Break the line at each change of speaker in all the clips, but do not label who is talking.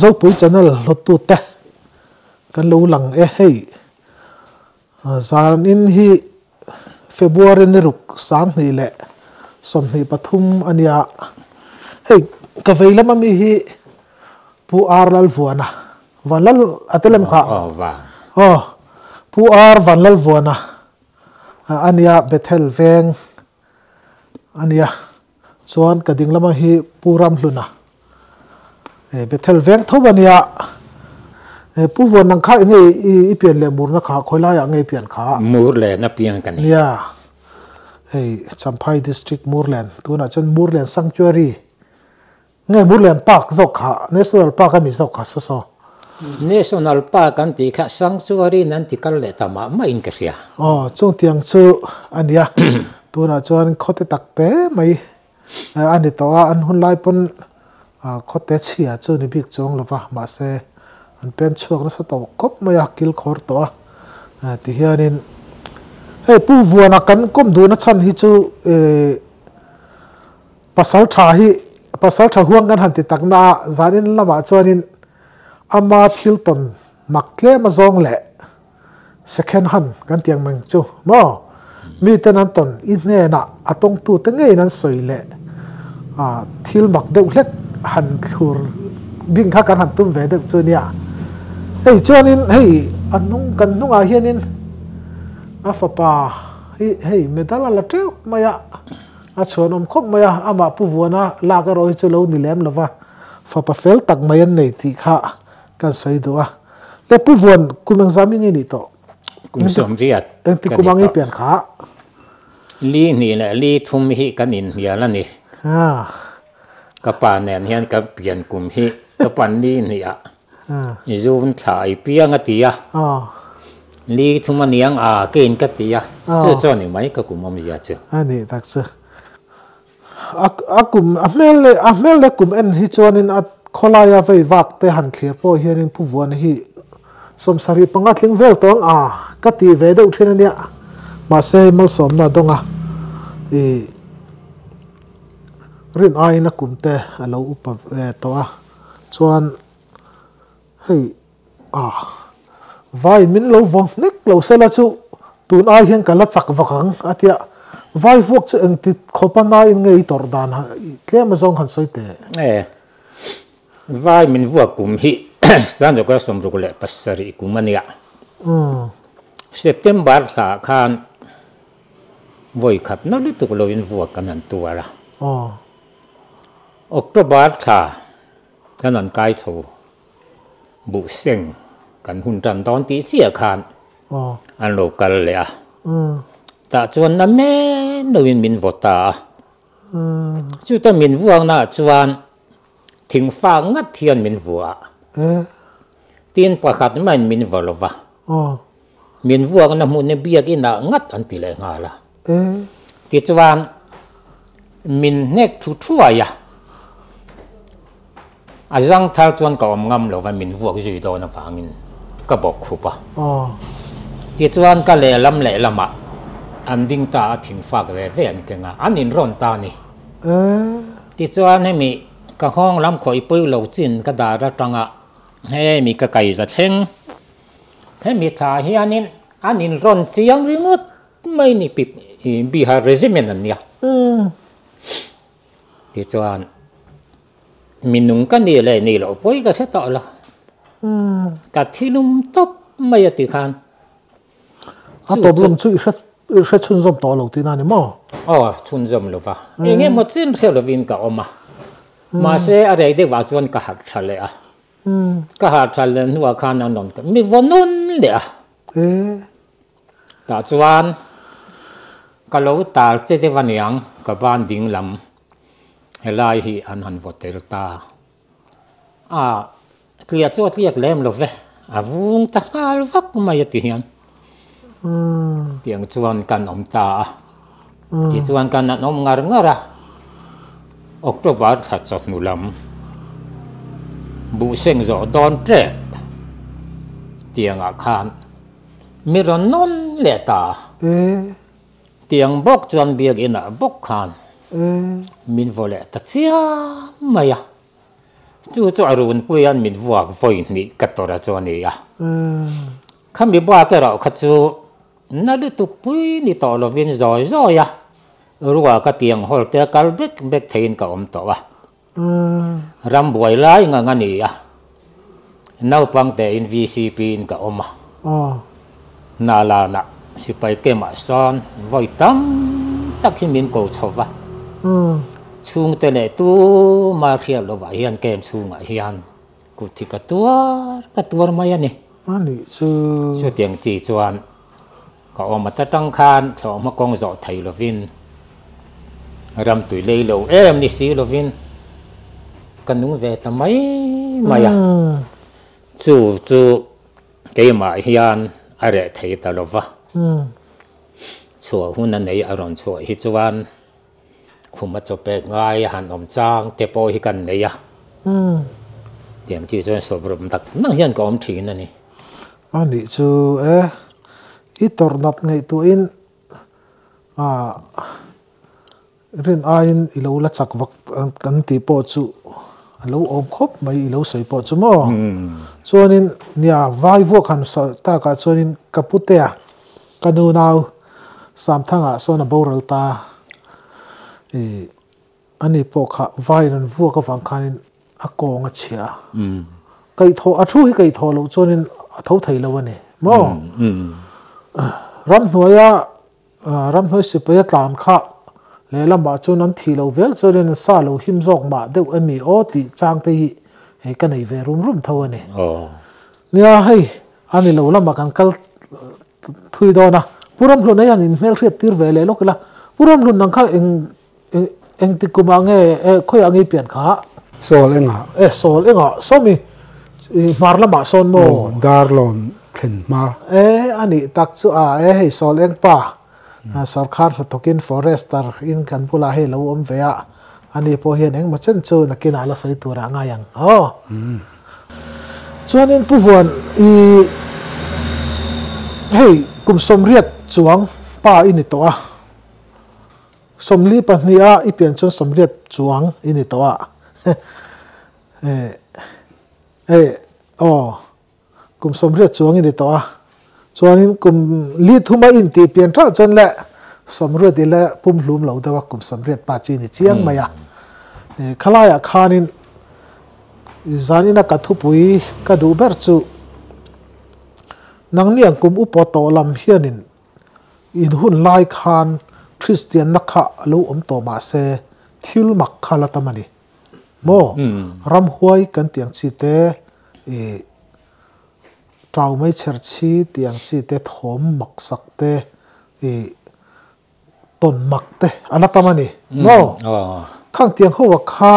zo pui channel lot tu te kan lo lang hei zan in hi February ni ruk sang ni le som ni pathum ania hei ka veilam mi hi pu arlal vuana vanlal atelem kha pu ar vanlal vuana ania bethel veng ania chuan kading lama hi puram hluna bethel veng thobania pu von nang kha nge I pian le mur na kha khoila ya nge pian kha
murle na pian kan
ya hey Champhai district murland tuna chon murland sanctuary nge murland park zok kha national park ami zok kha so
national park kan ti kha sanctuary nan ti kal le tama ma in ka ria
chung tiang chu ania tuna chuan khote takte mai ani to an hun lai pon khote chia chu ni bik chong lova ma se an pem chuak na sa to kop maya kil khor to ti hianin hey pu vuana kan kom du na chan hi chu pasal tha huang kan han ti takna zanin lama chuanin ama thilton makle ma zong le second hand kan tiang mang chu mo mi tanan ton I hne na atong tu te ngei nan soi le thil mak deuh hlek han thur bing kha kan han tum ve deuh chu nia hey chuanin hey anung kan nunga hianin afapa hey medala la treu maya a chuanom khop maya ama pu vuana la ka roi chu lo ni lem lova fapa fel tak mayan nei ti kha kan sai do le pu vuan kumang zami ni to
kum som riat
ti kumang I pian kha
li ni la li thum hi kan in ya la ni ka pa nen hian ka pian kum hi ka pan ni ni a zoom thai piang atia li thum aniang kein ka tia se cho ni mai ka kumom ya che
ani tak che akum amel le kum en hi chonin at kholaya vei wak te han thlir po hianin pu vuan hi som sari panga thling vel tong ka ti ve deuh thena nia ma se mal som na donga rin ai na kumte alo upa to chuan hei vai min lo vong nek lo sela chu tun ai hian kala chak wakang atia vai vok chu eng ti khopana in ngei tor dan ha tlem zong han soite
vai min vuak kum hi san jo ka som ru le pasari kumania September sa khan voi khat na li tu lo in vuak kan an tuara October sa kan an kai tho bu seng kan hun tan don ti sia khan an local le ta chuan na me noin min vota chu ta min vuang na chuan thing fa ngat thian min vua tin pakhat man min volova min vuang na mu ne biak ina ngat an ti le nga la ti chuan min nek thu thua ya azang thal chuan ka om ngam lo wa min vuak zui do na wangin ka bok khupa ti chuan ka le lama an ding ta thing fa ve ve an kenga an in ron ta ni ti chuan he mi ka hong lam khoi pui lo chin ka da ra tanga he mi ka kai za theng he mi tha hianin an in ron chiang ringot mai ni pip Bihar regiment an nia ti chuan minung ka ni le ni lo poi ka se to la ka thilum top mai ati khan
problem chu I chun zom to lo ti na ni mo
chun zom lo va nge mo chin se lo vin ka oma ma se are de wa chuan ka hat thale ka hat thale nuwa khan an non ka mi vonun le ta chuan ka lo tar che de waniang ka ban ding lam helai hi an han votel ta tlia chu tliak lem lo ve avung ta kal vak mai ti hian tiang chuan kan om ta ti chuan kan an om ngara October khat chot nulam bu seng zo don trep tiang a khan miron non le ta tiang bok chuan biak ina bok khan min vole ta chia maya chú cho ruộng bùi ăn mình vuộc vội nị cắt tổ ra cho nị à khăm bị ba cái rau khát chú nó đi tục bùi nị tổ lo viên rồi à ruộng cái tiếng hol te kal bek thein ka tổ à ram bùi lại ngang nị à nấu băng te in VCP in ka à nà là nè si phải cái mà son vội tăng tắc khi mình cầu chầu va chung tên này tu mà khi lo vậy hiền kem chung à hiền cụ thì cái tua mà hiền nè chú tiếng chỉ chuan có mà ta tăng khan cho mà con giỏi thầy lo vin ram tuổi lấy lâu em đi xí lo vin cần đúng về ta mấy mà à chú cái mà hiền ai để thấy ta lo va chùa hun anh ấy ở trong chùa hi chuan khum mà chụp bẹt ngay hàn ông trang tế bò hi cần đấy à tiếng chỉ cho số bơm đặc năng hiện có ông thìn này
anh đi chú ít tọt nát ngay tụi in rin ain ilo la chak vak kan ti po chu alo om khop mai ilo sei po chu mo chuanin nia vai vo khan sa ta ka chuanin kaputea kanu nau sam thanga sona boral ta ani po kha vai ran vo ka wang khanin a kong a chia kai tho a thu hi kai tho lo chuanin a tho thei lo ani mo ram hnuai sipaya tlan kha le lama chu nan thi lo vel chuanin sa lo him zawk ma deuh ami o ti chang te hi he ka nei ve rum tho ani nia hei ani lo lama kan kal thui do na puram hlun ai anin mel khriat tir ve le lokela puram hlun nang kha eng ti kuma nge khoi angi pian kha
sol enga somi mar lama
son mo
darlon khen ma
ani tak chu hei sol eng pa sarkar tokin forester in kan pula he lo om vea ani po hian eng ma chen chu nakina la sai tura nga yang chuanin puwan hei kum somriat chuang pa ini to somli pahnia ipian chon somriat chuang ini to kum somriat chuang ini to chuanin kum li thuma in ti pian tha chon le somriat ile pum hlum lo dawa kum somriat pa chi ni chiang maya khalaya khanin zanina ka thupui ka du ber chu nang niang kum upo to lam hianin in hun lai khan Christian nakha lo om to ma se thil mak khala tamani mo ram huai kan tiang chi te trau mai cher chi tiang chi te thom mak sak te ton mak te anatamani mo khang tiang ho kha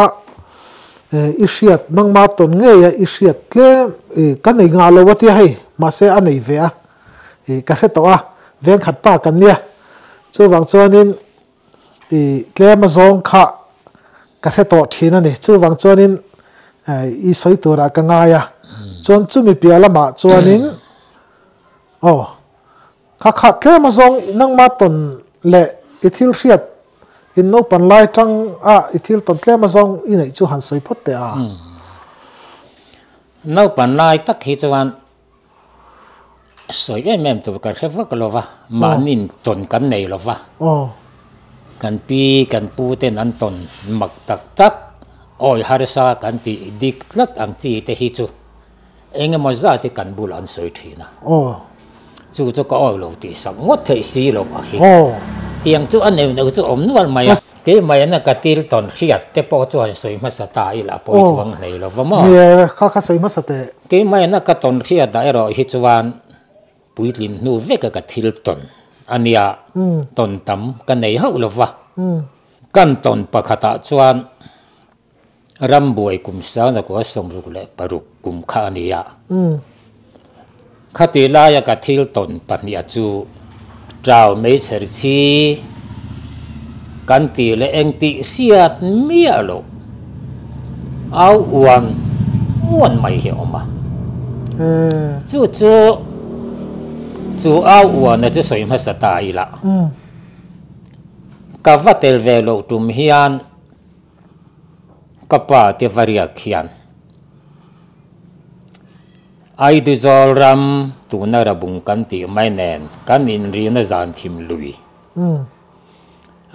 ishiat nang ma ton nge ya ishiat tle kan nei nga lo wati hai ma se anei ve a ka he to veng khat pa kan nia chu wang chuanin tlema zong kha ka he to thina ni chu wang chuanin I soi tura ka nga ya chuan chu mi pia lama chuanin kha tlema zong nang ma ton le ithil riat in no pan lai tang ithil ton tlema zong I nei chu han soi phot te
no pan lai tak hi chuan soi em tu ka khevak lova manin ton kan nei lova kan pi kan pu ten an ton mak tak oi harsa kan ti dik tlat ang chi te hi chu enge mo za te kan bul an soi thina chu ko oi lo ti sang ngot thei si lo a hi tiang chu an nei no chu om nual mai ke mai na ka til ton khiat te po chu an soi ma sa ta I la po chuang nei lova mo
kha soi ma sa te
ke mai na ka ton khiat da ro hi chuan puitlin nu veka ka thil ton ania ton tam kan nei ho lova kan ton pakhata chuan rambuai kum sa na ko som ruk le paruk kum kha ania khati la ya ka thil ton pania chu trao me cher chi kan ti le eng ti siat mia lo au uan mai hi oma chu au uan na chu soi ma sa ta I la ka vatel velo tum hian kapa te varia khian ai du zol ram tu na ra bung kan ti mai nen kan in ri na zan thim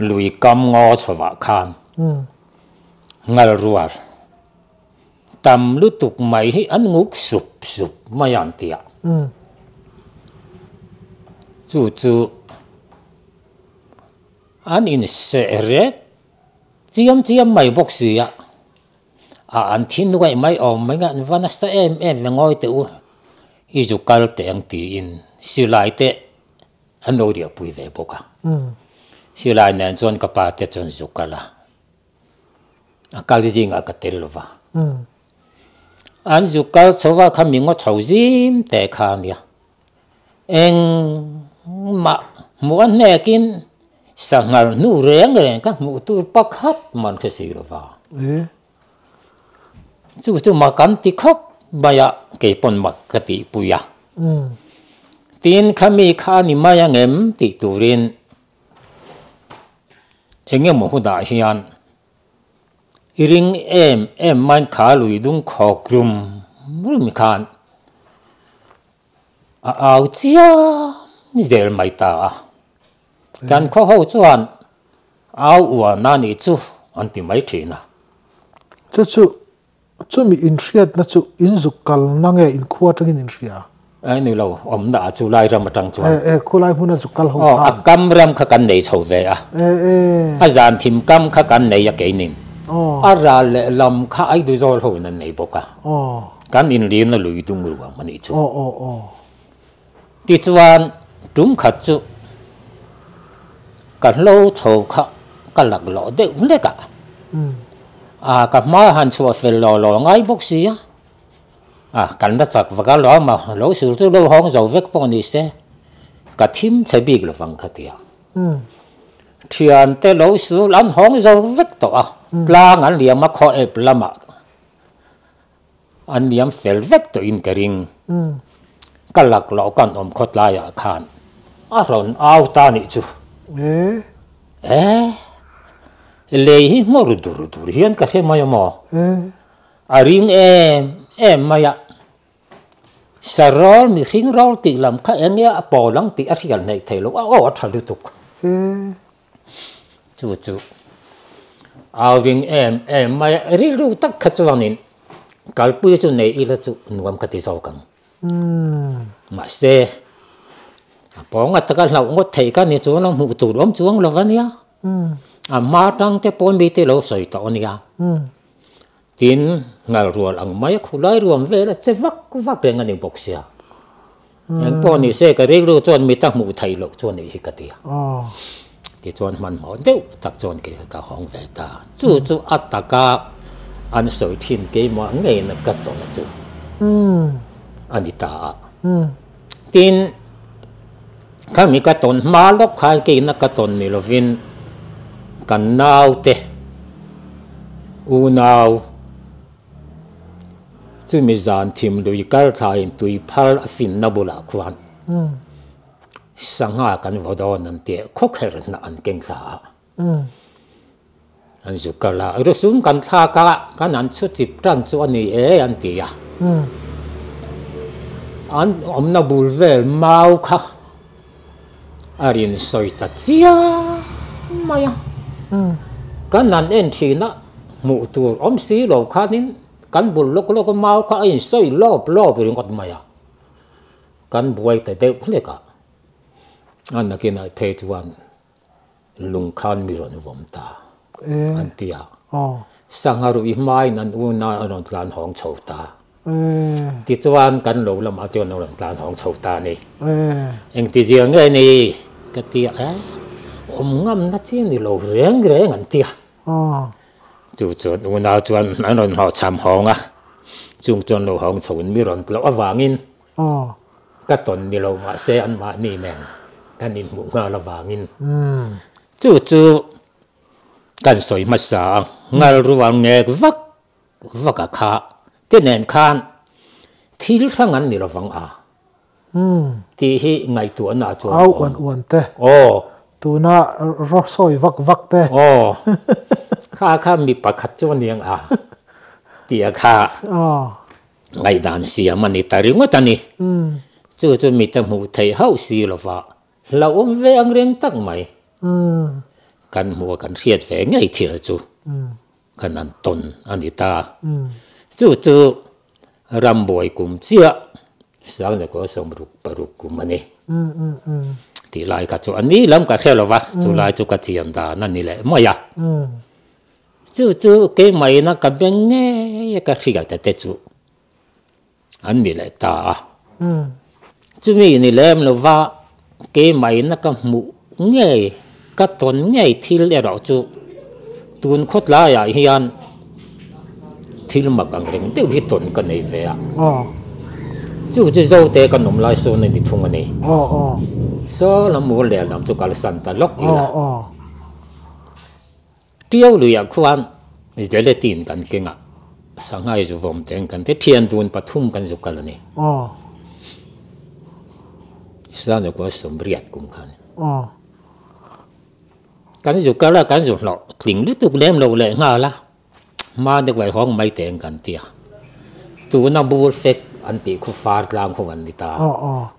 lui kam ngo chawa khan ngal rual tam lu tuk mai hi an nguk sup sup mayan tia chu an in se re chiam mai bok sia an thin nuai mai om mai ngan vana sa em le ngoi te u i ju kal te ang ti in silai te an lo dia pui ve boka silai nen chon ka pa te chon zu kala akal ji nga ka tel lova an zu kal chowa khami ngo chawjim te khania eng ma muan nekin sangal nu reng ka mu tu pakhat man ke si lova chu ma kan ti khop baya ke pon mak ka ti puya tin khami kha ni maya ngem ti turin enge mo hu da hian iring em man kha lui dung khokrum rum khan au chia ni del mai ta kan kho ho chuan au wa na ni chu an ti mai thina
chu mi in riat na chu in zukal na nge in khuwa tangin in ria
ai ni lo om da chu lai ram tang chuan
khulai huna zukal ho
kam ram kha kan nei chho ve a zan thim kam kha kan nei ya ke nin a ra le lam kha ai du zol ho na nei boka kan in ri na lui dung ru ma ni chu ti chuan tum khat chu kan lo tho kha ka lak lo de le ka ka ma han chu fel lo ngai bok sia kan da chak wa lo ma lo sur chu lo hong zo vek po ni se ka thim che big lo wang kha tia thian te lo su lan hong zo vek to tlang an liam ma kho e plama an liam fel vek to in kering ka lak lo kan om khot la ya khan a ron au ta ni chu le hi mor dur hian ka he mai mo a ring em maya sarol mi hing rol ti lam kha enge a po lang ti a rial nei thelo a thalu tuk chu a ring em maya ri ru tak kha chuanin kalpui chu nei ila chu nuam ka ti zo kang ma se a ponga takal lau ngot thei ka ni chu lang mu tu rom chuang lovania ma tang te pon bi te lo soi to nia tin ngal rual ang mai khulai ruam ve la che vak reng ani boksia ang pon ni se ka ri ru chon mi tak mu thai lo chon ni hi ka tia ti chon man mo deu tak chon ke ka hong ve ta chu ataka an soi thin ke mo ngei na ka to chu ani ta tin kami ka ton ma lok khai ke na ka ton ni lovin kan nau te u nau chu mi zan thim lui kal thai tui phal fin na bula khuan sanga kan vodon an te khokher na an keng sa an zu kala ro sum kan tha ka kan an chu chip tran chu ani an ti ya an om na bul vel mau kha arin soi ta chia maya kan nan en thina mu tur om si lo khanin kan bul lok mau kha in soi lop ring ot maya kan buai te de le ka an na kin ai phe chuan lung khan mi ron vom ta an tia sangaru i mai nan u na ron tlan hong chho ta ti chuan kan lo lama chuan ron tlan hong chho ta ni eng ti jiang nge ni ka tia ngam na chi ni lo reng an tia chu u na chuan an ron ho cham hong chung chuan lo hong chhun mi ron tlo awangin ka ton ni lo ma se an ma ni nen kan in mu nga la wangin chu kan soi ma sa ngal ruwang nge vak kha te nen khan thil thangan ni lo wang ti hi ngai tu na chu
au on te tu na ro soi vak te
kha mi pakhat chu niang ti kha ngày đàn xìa mà nị ta riêng quá ta nị chú mi ta mù thầy hậu xì là vợ là ôm về ăn riêng tắc mày cần mua cần xiết về ngay thì là chú cần ăn tồn ăn đi ta chú ram bồi cùng chia sáng giờ có sống rục cùng mình thì lại cả chú anh đi làm cả theo là vợ chú lại chú cả tiền taนั่นนี่แหละไม่อะchú cái mày nó cả bên nghe cả khi cả tết chú anhนี่แหละta chú miนี่แหละมันว่าcái mày nó cả mũ nghe cả tuần nghe thì là đó chú tuần khốt lá ya hiền thì là mặc ang reng tiêu hít tuần cái này về à chú dâu tê cái nôm lai số này đi thùng này số là mua lẻ làm chú cả là santa lóc đi là tiêu lười quan giờ lấy tiền cần kinh à sáng ngày chú vòng tiền cần thế thiên tuần bắt thùng cần chú cả là này sáng giờ có sống riết cũng cần cần chú cả là cần chú lọ tính lúc tục đem lâu lệ ngà là mà được vài hoang mấy tiền cần tiền tu na bùa phết anh ti khu phá làm khu văn đi ta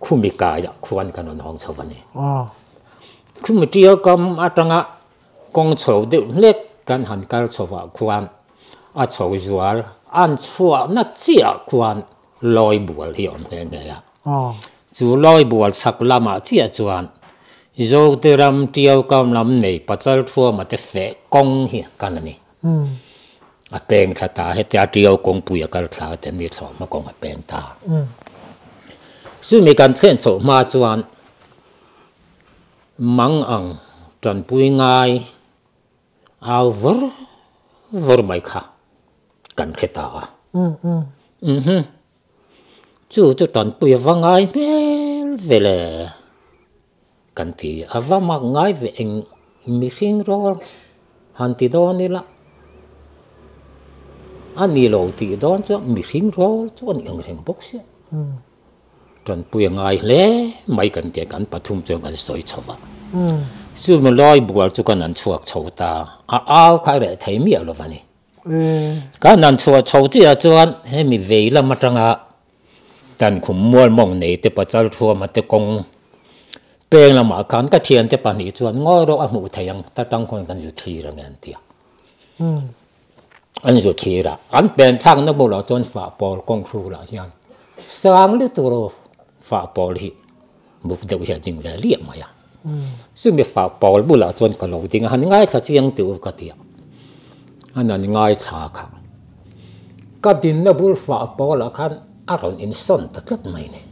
khu mi cả ya khu văn cần hong sầu văn này khu mi tiêu cầm ở trong á con sầu được lết cần hành cả sầu vào khu văn à sầu ruột ăn chua na chia khu văn lôi bùa hiểm nghe nghe ya chú lôi bùa sắc làm à chia chuan rồi từ làm tiêu cầm làm này bắt đầu chua mà để phê công hi cần này à bèn ta hết ta tiêu công bùi cái ta để đi sổ mà công à bèn ta suy mi cần thêm sổ mà chuan mang ăn trần bùi ngay ao vỡ mày khá cần hết ta chú trần bùi vang ngay về là cần thì à vang mang ngay về anh mi sinh rồi hắn thì đó này là anh đi lâu thì đó cho mi sinh rồi cho anh ăn hàng bốc xí trần bùi ngay lẽ mấy cần tiền cần bắt thùng cho cần soi chậu vợ dù mà lôi bùa cho cần ăn chuột chậu ta áo cái này thấy miệng rồi vậy cái ăn chuột chậu chỉ là cho anh hay mi về là mặt trăng à đàn khum mua mong này để bắt đầu chua mà để công bèn là mà khán cái thiên để bạn đi cho anh ngồi đó anh ngủ thấy anh ta đang còn cầnอยู่ที่rồi nghe tiếng anhอยู่ที่ละanh bèn thang nó bộ là cho anh phá bỏ công phu là chứ anh sáng lúc đó phá bỏ đi mục tiêu hiện chính về liệm mà yaซึ่งมีฝากปอลบุหรี่จนกระโหลกจริงหันง่ายถ้าเชียงตัวก็เดียวอันนั้นง่ายช้าค่ะก็ดินน่ะบุหรี่ฝากปอลคันอารมณ์อินสันตัดไม่เนี่ย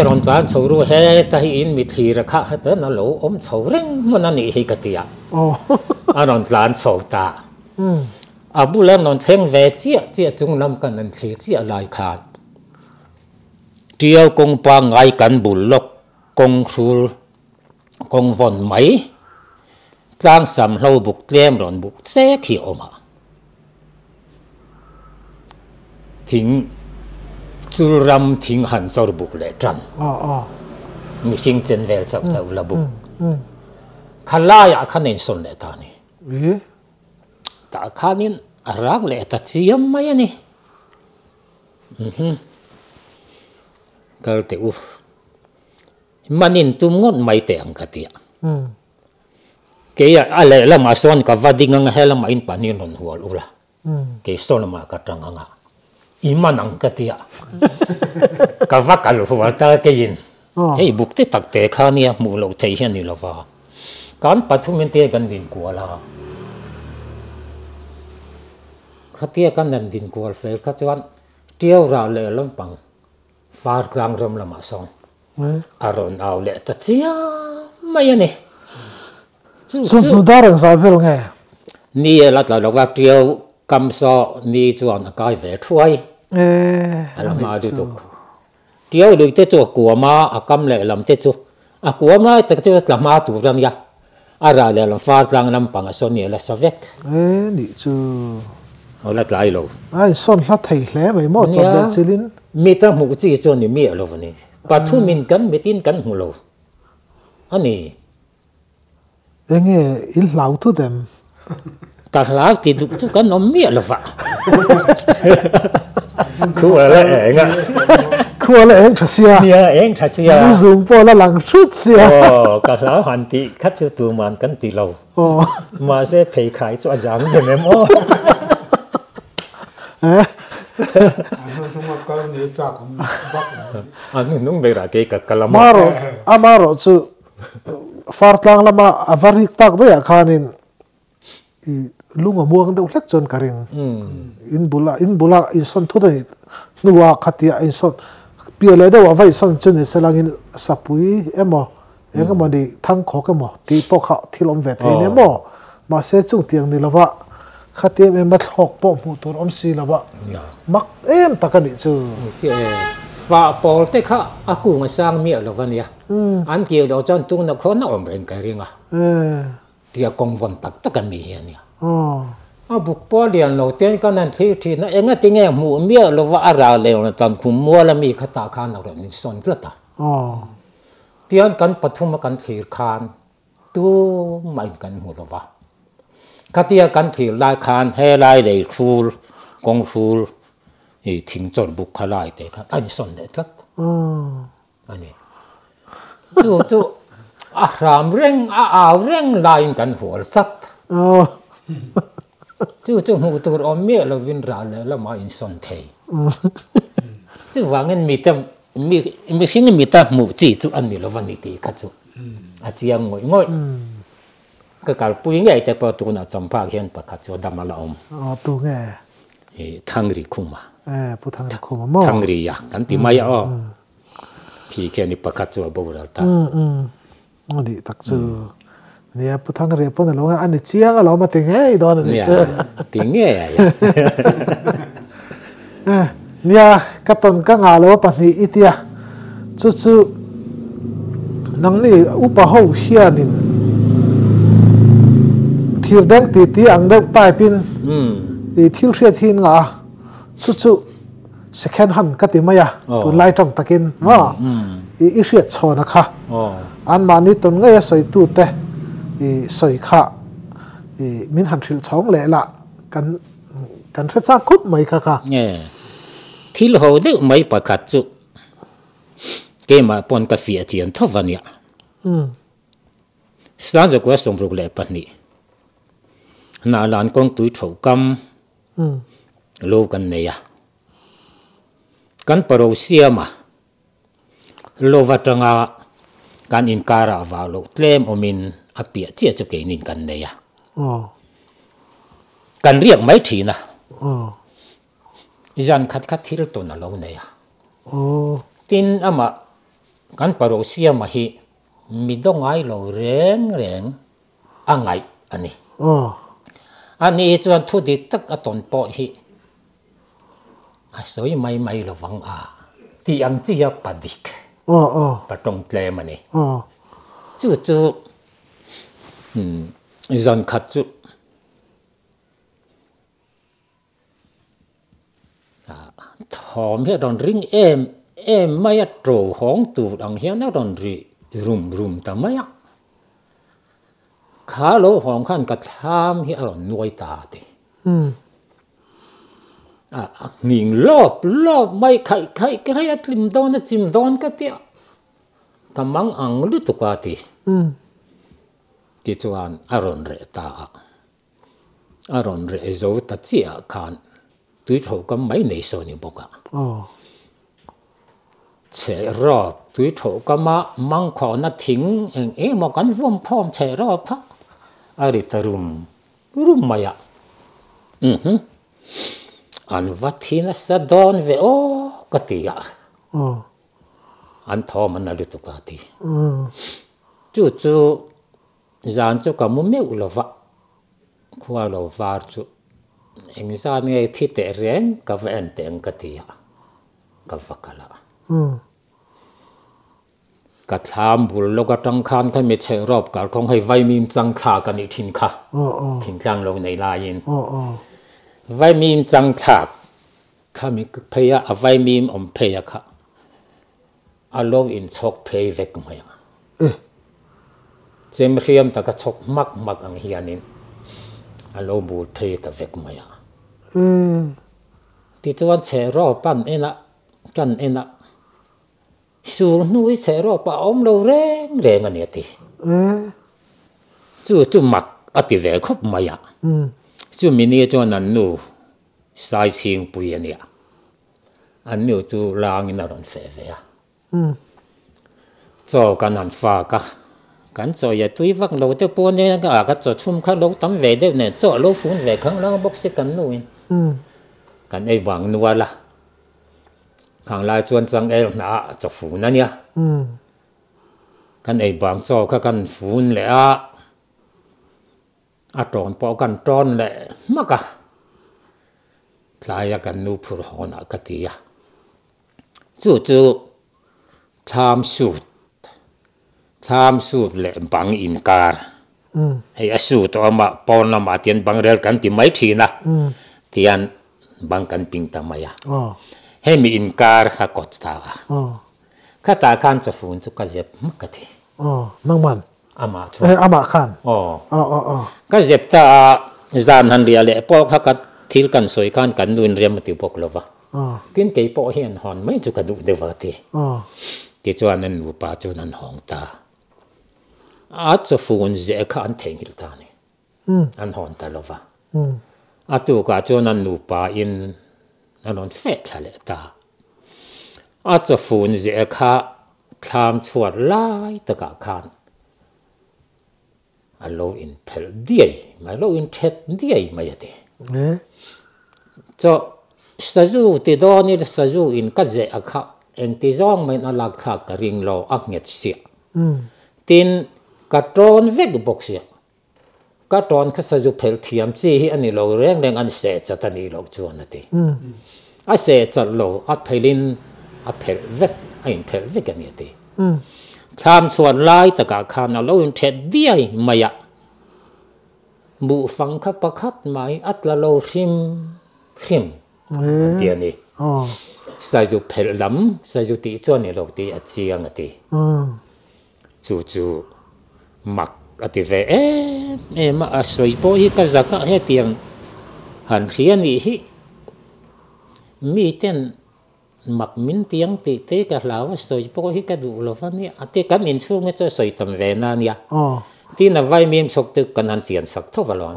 รอนการชาวรู้เฮตให้อินมิทีระคะแต่นั่นโหลอมชาวเร่งมันนั่นนี่ให้กเดียวอารอนการชาวตาบุหรี่นอนเท่งเวเจียจุงนำกันนั่นเจียลายขาดtiêu công pa ngay cán bùn lộc công khul công vòn máy trang sầm lâu bục tem ròn bục xe kiểu mà thỉnh chu ram thỉnh hàn sau bục lệ trần mi sinh chân về chậu là bục khăn la ya khăn nên son lệ ta này ta khăn nên rác lệ ta chiếm mấy này cái tiểu mà nhìn tụm ngon mấy tiền cái tiệt cái à lẽ là mà son cái vật đi ngang hay là mà in bản nhìn hồn hùa luôn là cái son là mà cái trăng ngang im mà ngang cái tiệt cái vật cái lục vật ta cái gì hey bục tết tắc tệ khá nia mù lầu thấy hiện ni là vào cái bắt thu mình tiền cái tiền của là cái tiệt cái tiền của phải cái chuyện tiêu ra lẽ lắm bằng phá răng râm là mà xong aron ao lệ ta chia mấy này
sum nu da rang sa vel nghe
ni là vạc tiêu cầm so ni chuan cái vẻ thui là mà đi tục tiêu được tết chuột của mà cầm lệ làm tết chuột của mà tết chuột làm mà tụ răng ya ra lệ làm phá răng làm bằng son ni là sao vét
đi chu
là lại rồi
ai son phát thầy lẽ vậy mót cho bé xí lín
mi ta mục chỉ cho ni mi rồi vậy bắt thu mình cắn mi tin cắn hù lâu anh này
nghe in lão thu dem
cả lão thì được chút cái nó miệng là vậy khu là em à
khu là em thật xia
em thật xia
đi dùng po là lằng chút xia
cả lão hoàn thì khát cho tụi mình cần tì lâu mà sẽ phải khai cho giảng thì em ô anh nung về ra cái kalam
amaro chu fartlang lama avarik tak de khanin lunga muang de hlek chon karing in bula in son thu dei nuwa khatia in son piale de wa vai son chun selangin sapui emo engamo di thang kho ke mo ti po kha thilom ve the ne mo ma se chung tiang ni lawa khati me mat hok po mu tur om si lawa mak em takani chu
và bỏ tới khá aku ngai sang miệng là vậy à anh kêu đó cho tôi nó khó nó ổn định cái riêng à thì công văn tắc tất cả mi hiện à buộc bỏ liền đầu tiên cái này thì nó anh tiếng nghe mù miệng là vợ ra liền là toàn cùng mua là mi khát ta khan nào rồi mình son rất à tiếng cần bắt thùng mà cần thì khan tu mai cần mua là vợ cái tiếng cần thì lại khan hay lại để phul công phul thì thỉnh chọn bục khai lại để các anh son để tất anh ấy chú làm reng lạiกันหัวสัตchúหูตัวอมเมียเราวินราเลยแล้วมาอินสอนเทchúว่างั้นมีสิ่งมีแต่หมู่จีจูอันนี้เราวันนี้ตีกันจูอาจจะยังงอยก็การปุยใหญ่แต่พอตัวน่ะจำพาเห็นปะกันจูดำมาละอม
ตัวไง
ทั้งริคุมา
ผู้ทางคงมั่ง
ทั้งริยากันที่ไม่อ๋อพี่แค่นี้ประกาศตัวบุรุษตา
อันนี้ตักจูเนี่ยผู้ทางเรียบปุ่นเราอันนี้เชียงเรามาติงเงี้ยดอนนี่เจ้
ติงเงี้ย
เนี่ยก็ต้นก็งาเราปนี่อีเดียจู่นังนี่อุปหเฮียนินทีร์แดงตีอังเด็กตายปินที่เรียกที่งาจู่second hand ก็ติมายะตัวไล่จังตะกินว่าอีเรียกชอนะคะอันมานี่ต้นก็ยังสวยตู้เตะสวยค่ะมินหันทิลช่องเลยละกันเพื่อจ้างคุบไม่ค่ะ
ที่เราเด็กไม่ประกาศจู่เกมาปนกาแฟเจียนทุกวันเนี่ยสร้างจากว่าสมรูปเลยปัจจุบันนาลานกงตุยโฉกำโลกันเนี่ยกันปรเสียมาโลวัตงากันอินการาวาโลเตลมอมินอเปียเจียจุเกนินกันเนี่ยกันเรียกไม่ถีนะยันคัดที่เราตัวน่ะเราเนี่ยตินอามากันปรเสียมาฮีมีดงไงเราแรงอ่างไงอันนี้จวนทุดิตักอตอนปอฮีสวยไม่ระวังที่อังจียปดิกปะตรงเตลมันนี่จู่ยันขัดจู่ทอมเฮดอนริงเอ็มไม่ตรูห้องตูดังเฮียนดอนริรุมแต่ไม่ขาโลห้องขันกระทำเฮียดอนนวยตาดิหนิงรอบไม่ใครจิมดอนก็เตี้ยกำมังอังลุตุกาติที่จวนอารอนเรตาอารอนเรโซตัดเสียขานตุยโฉก็ไม่ในโซนิบอกเชรอบตุยโฉก็มามังขอนัดทิ้งมากันว่มพร้อมเชรอบพะอาริตรุมมายะอันวัดที่นั่นสะดอนเวโอกติยะอันทอมันนั่นลุตุกาติจู่จานจู่กับมุมเมอุลวะขวาลวาร์จู่เอ็งซาเนี่ยที่เตะเรงกับเอ็นเตงกติยะกับฟักละกัดทำบุลโลกตังคันให้ไม่ใช่รอบการคงให้ไว้มีจังขากันอีกทิ้งค่ะทิ้งจังเราในลายินไว้มีจังฉากข้ามีเพย์อะไว้มีอมเพย์ค่ะอารมณ์อินชกเพย์เวกมาอย่างเจมเรียมแต่ก็ชกมักอังเฮียนิน alo bu thei ta vek maya ti chuan che ro pan ena kan ena sur nuôi che ro pa om lo reng reng ani ti chu mak ati ve khop maya chu mini chuan nan nu sai sing pui ania an nu chu lang in aron fe ve a cho kan an fa ka kan cho ya tui vak lo te po ne ka cho chum kha lo tam ve de ne cho lo phun ve khang lang bok se kan nu in kan ei wang nuwa la khang lai chuan chang e na cho fu na nia kan ei bang cho ka kan phun le a tron po kan tron le maka tlaya kan nu phur hona ka ti ya chu tham suit le bang in kar hei a su to ma pon la ma tian bang rel kan ti mai thina tian bang kan ping ta maya hei mi in kar ha kot ta kha ta kan cha phun chu ka jep ka thi
nang man
ama chu
ama khan
ka jep ta zan han ria le po kha ka thil kan soi kan kan nuin rem ti pok lova tin ke po hian hon mai chu ka du de wa ti ti chuan an nu pa chu nan hong ta a chu phun je kha an theng hil ta ni an hon ta lova a tu ka chuan an nu pa in an on fe thale ta a chu phun je kha tham chuat lai ta ka khan a lo in phel diai mai lo in thet diai mai ate cho saju ti do ni saju in ka je akha eng ti zong mai na lak kha ka ring lo a nget sia tin ka tron vek box sia ka tron kha saju phel thiam chi hi ani lo reng reng an se chatani lo chuan ati a se chat lo a phelin a phel vek a in phel vek ani ati tham chuan lai ta ka khan a lo in thet diai maya bu phang kha pakhat mai atla lo hrim ti ani sai ju phel lam sai ju ti chuan ni lo ti a chiang ati chu mak ati ve ma a soi po hi ka zaka he tiang han khian ni hi mi ten mak min tiang ti te ka lawa soi po hi ka du lo van ni ate kan in chung che soi tam ve na nia ti na vai miem sok tu kan an chian sak tho valon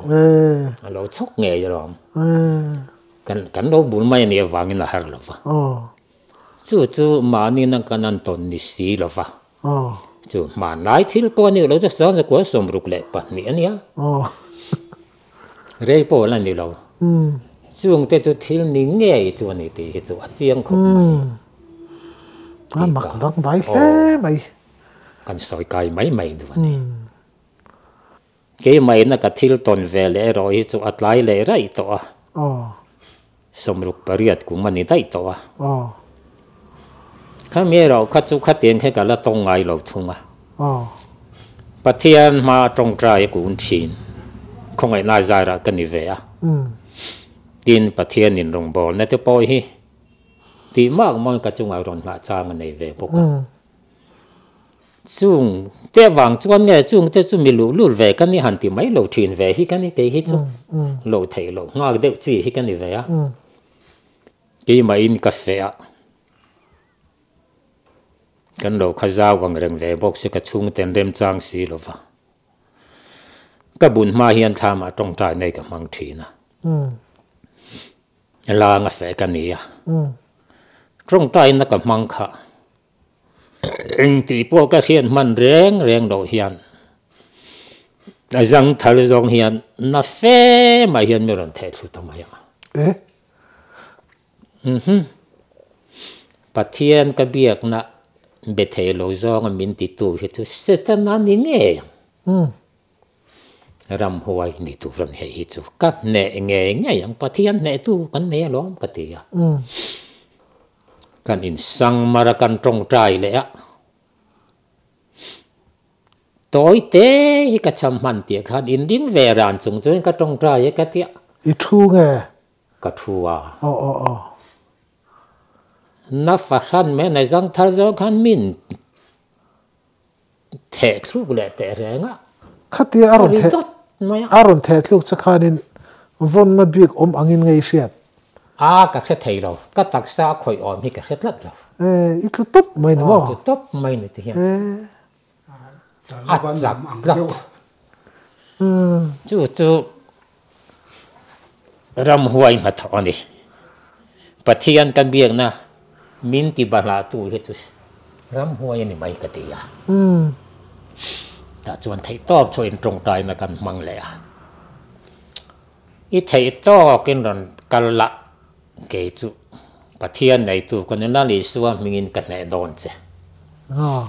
lo chok nge yom kan lo bul mai ni wangin a har lova chu ma ni na kan an ton ni si lova chu ma nai thil po ni lo cha sa ko som ruk le pa ni ania re po la ni lo chung te chu thil ni nge chu ni ti chu a chiang khop
mai mak dang bai he mai
kan soi kai mai du ni ke mai na ka thil ton ve le ro hi chu atlai le rai to som ruk pariat ku mani dai to kha me ro kha chu kha tiang he ka la tong ngai lo thunga pathian ma tong trai ku un thin khong ai na za ra kan ni ve a tin pathian in rong bol na te poi hi ti mak mon ka chung a ron na chang nei ve pok chung te wang chuan nge chung te chu mi lu ve kan ni han ti mai lo thin ve hi kan ni te hi chu lo thei lo nga de chi hi kan ni ve a ki mai in ka fe a kan lo khazaw wang reng ve bok se ka chung ten rem chang si lo wa ka bun ma hian thama tong tai nei ka mang thina la nga fe kan ni a tong tai na ka mang kha eng ti po ka hian man reng do hian a jang thal zong hian na fe ma hian mi ron the thu ta ma ya pathian ka biak na be the lo zong min ti tu hi chu setana ni nge ram huai ni tu ron he hi chu ka ne nge yang pathian ne tu kan ne lom ka ti ya kan in sang marakan tong trai le a tối tế hi ka cham man ti khan in ding ve ran chung chung ka tong trai ka ti
i thu nge
ka thua na fa khan me na jang thar zo khan min the thu le te renga
khati aron the
nói
aron the tluk chakhanin von ma bik angin ngei hriat
các sẽ thấy rồi các tác xa khỏi ổn thì các sẽ lật rồi
ít lúc top mai nữa mà
top mai nữa thì hiện giặc lật chú ram huay mà thọ này bắt thiên căn biệt na min ti bala tu hết chú ram huay này mấy cái gì à ta chuẩn thấy to cho in trong trái là cần mang lẽ ít thấy to cái lần cần lạ cái chú bắt thiên này tu còn nên lý số mình cần này đón chứ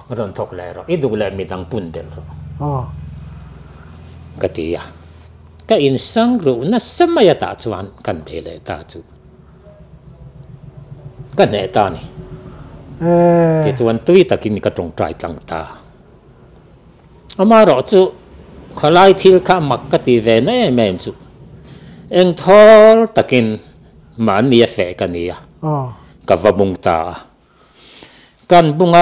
rồi thuộc lại rồi ít đủ lại mình đang bún đến rồi cái gì à cái insan rồi nó xem mà ta chuẩn cần về lại ta chú cái này ta này cái chuẩn tuy ta kinh cái trong trái tăng ta mà rồi chú khai lại thiêu cả mặc cái gì về này mềm chú anh thor ta kinh mà nia phê cái này cái vật bung ta cái bung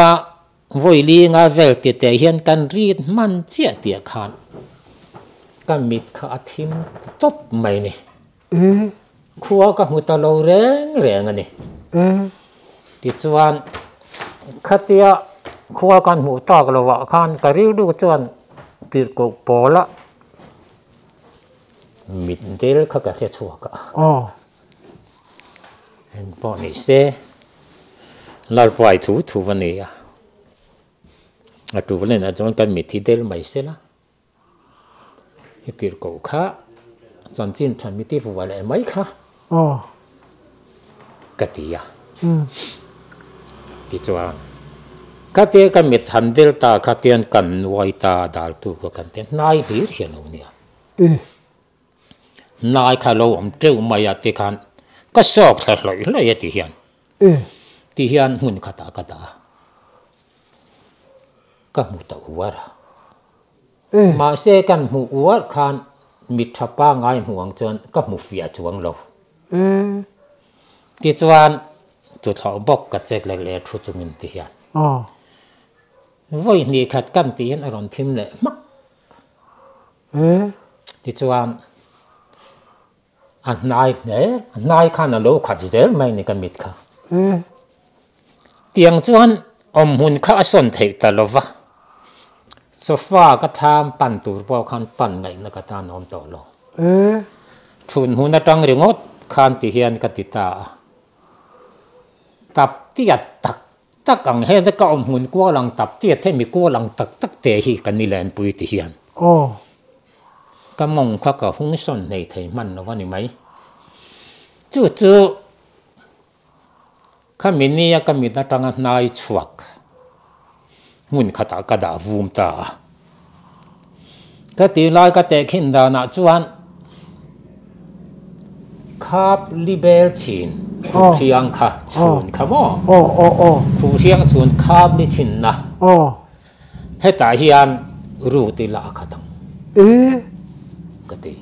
vui li ngã về tiệt tiệt hiện cái riết man chết tiệt khan cái mít khá thím top mày này khua cái mút tàu lâu reng reng này thì chuan khát tia khua cái mút tàu lâu vợ khan cái riu du chuan tiệt cục bò lá mít del khá cái chua cả anh bỏ này xe là vài thủ vấn này à thủ vấn này là chuan cái mít thì del mày xe lá tiệt cổ khá dần dần thành mít phụ vào lại mấy khá cái gì à thì cho anh cái tiền cái mít hành delta cái tiền cần vay ta đào tu cái cần tiền nai biết hiện không nhỉ nai khai lâu ông treo mày à thì kan cái sọc thật lợi là thì hiện hun khát ta cái mù tàu quá mà xe căn mù uất khan mít tháp ba ngay huang chọn các mù phía chuang lâu thì chuan tụt họ bóc cái chiếc lẹ lẹ thu chung mình thì hiện với ni khát căn thì hiện ở trong thêm lẹ mắc thì chuan anh nai khan là lâu khát dễ mấy ni cái mít kha tiếng chuan hun khá son thấy ta lâu va sofa cái tham pan tủ bao khan pan này nó cái ta nón tổ lo thun hun trăng riêng ngót khan thì hiện cái ta tập tiệt tắc ang hết cái hun qua lang tập tiệt thêm mi qua lang tắc tệ hi cái này là bùi thì hiện cái mông khoác cái hung son này thấy man nó vào này mấy chú cái mình này cái mình trăng nai chuak mun khata ka da vum ta ka ti lai ka te khin da na chuan khap libel chin khiang kha chun kha mo khu khiang chun khap li chin na he ta hian ru ti la kha tang ka ti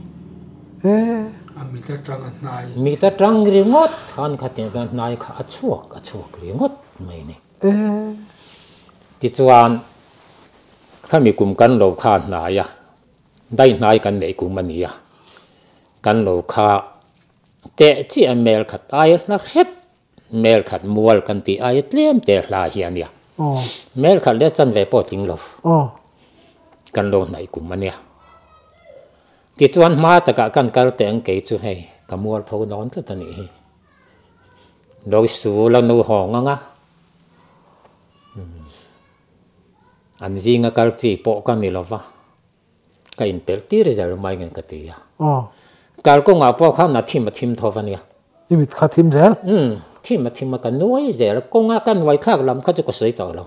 mi ta trăng ringot han kha te ga nai kha chuak ringot mai ni thì chuan khami kum kan lo kha na ya dai nai kan nei kum mani ya kan lo kha te chi amel khat ai la het mel khat mual kan ti ai tlem te la hian ya mel khat le chan ve po ting lo kan lo nai kum mani ya thì chuan ma ta ka kan kal te ang ke chu hei ka mual pho non ka ta ni hi lo su la no hong nga anh riêng cái gì bộ cái này là va cái in bel tí rồi mai cái cái gì à cái con ngọc bộ khăn là thêm thôi vậy
thì mình khát thêm rồi
thêm cái nuôi rồi con ngọc cái vài thác làm cái chỗ có sấy tàu rồi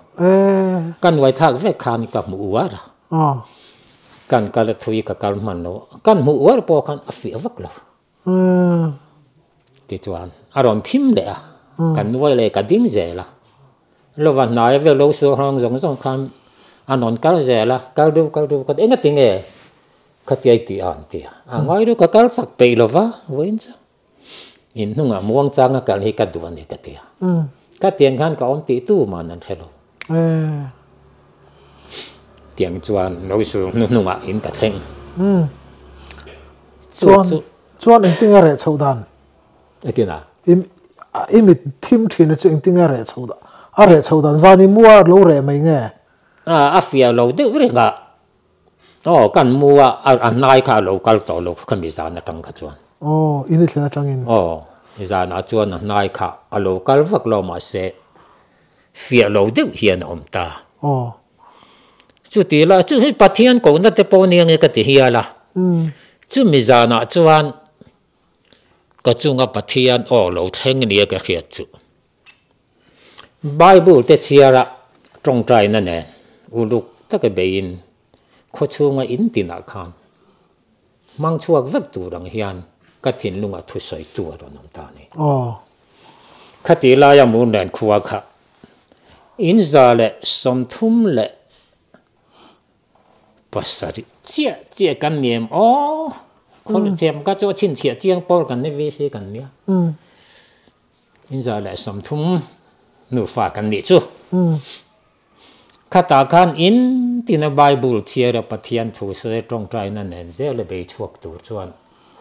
cái vài thác phải khăn cái mũ quá rồi cái là thui cái mặn nó cái mũ quá bộ khăn phía vắt rồi thì chuan rồi thêm đấy cái nuôi lại cái đinh rồi là lo van nói về lâu số hàng giống khăn anh nói cái gì là cái đâu cái anh nghe tiếng nghe cái tiếng thì anh thì ngay đó cái sắc bể lo va vậy chứ in nung muang chang cái này cái đồ này cái tiếng khan cái ông tí tu mà nên thế lo tiếng chuan lâu số nung in cái thing
chuan in tinga re chodan
cái nào
imit thim thin chu in tinga re choda a re chodan zani mua lo re mai nge
afia lo de re nga kan mua nai kha lo kal to lo khami za na tang kha chuan
ini thla tangin
za na chuan nai kha alo kal vak lo ma se fia lo de hian om ta chu ti la chu hi pathian ko na te po ni nge ka ti hi ala chu mi za na chuan ka chunga pathian lo theng ni ka khiat chu bible te chiara trong trai na ne uluk ta ka bein kho chunga in tina khan mang chuak vek tu rang hian ka thin lunga thu soi tu ro nam ta ni khati la ya mun ren khuwa kha in za le som thum le pasari chia kan niệm khol chem ka cho chin chia chiang por kan ne ve se kan nia in za le som thum nu fa kan ni chu khata khan in tina bible chia pathian thu se trong trai na nen ze le be chuak tu chuan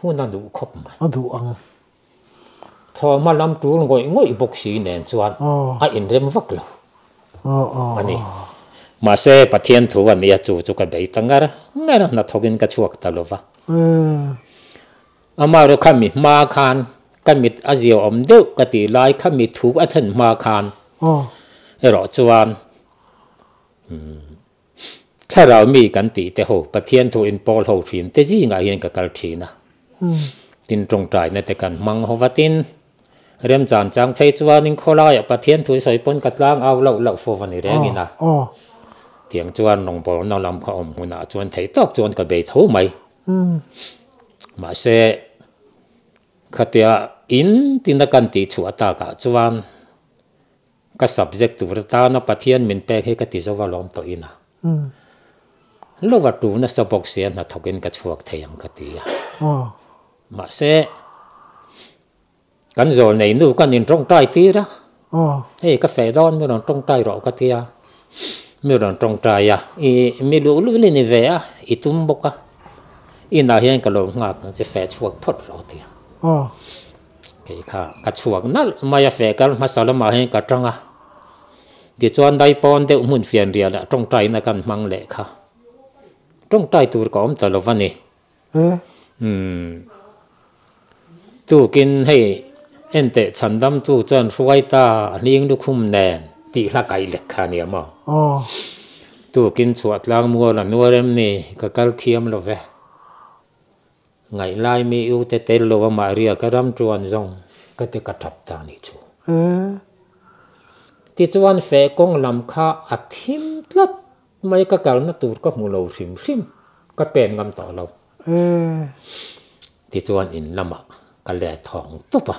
huna du khop ma
adu ang
tho ma lam tu ngoi bok si nen chuan a in rem vak lo ani mà se pathian thu an ya chu ka be tangar ngara na thogin ka chuak ta lova ama ro khami ma khan kamit azio om deu ka ti lai khami thu a than ma khan ero chuan thara mi kan ti te ho pathian thu in pol ho thin te ji nga hian ka kal thina tin trong trai na te kan mang ho watin rem chan chang thei chuan in khola ya pathian thu soi pon katlang aw lo fo vani rengina tiếng chuan nong bol no lam kha om huna chuan thei tok chuan ka be tho mai ma se khatia in tina kan ti chu ata ka chuan ka subject tu ta na pathian min pe he ka ti zowa lom to ina lo wa tu na sabok se na thokin ka chuak theyang ka ti ma se kan zol nei nu kan in trong tai ti ra hey ka fe don mi ron trong tai ro ka ti mi ron trong tai ya mi lu li ni ve i tum boka ina hian ka lo nga se fe chuak phot ro ti ke ka chuak na ma ya fe kal ma sala ma hian ka tanga di chuan dai pon de mun fian ria la trong tai na kan mang le kha trong tai tur ko om ta lo vani tu kin hey ente chandam tu chuan ruai ta ling lu khum nen ti hla kai lek kha ni ma tu kin chuat lang mua la nuarem ni ka kal thiam lo ve ngai lai mi u te tel lo ma ria ka ram chuan zong ka te ka thap ta ni chu ti chuan fe kong lam kha a thim tlat mai ka kal na tur ka mu lo rim ka pen ngam ta lo ti chuan in lama ka le thong tu pa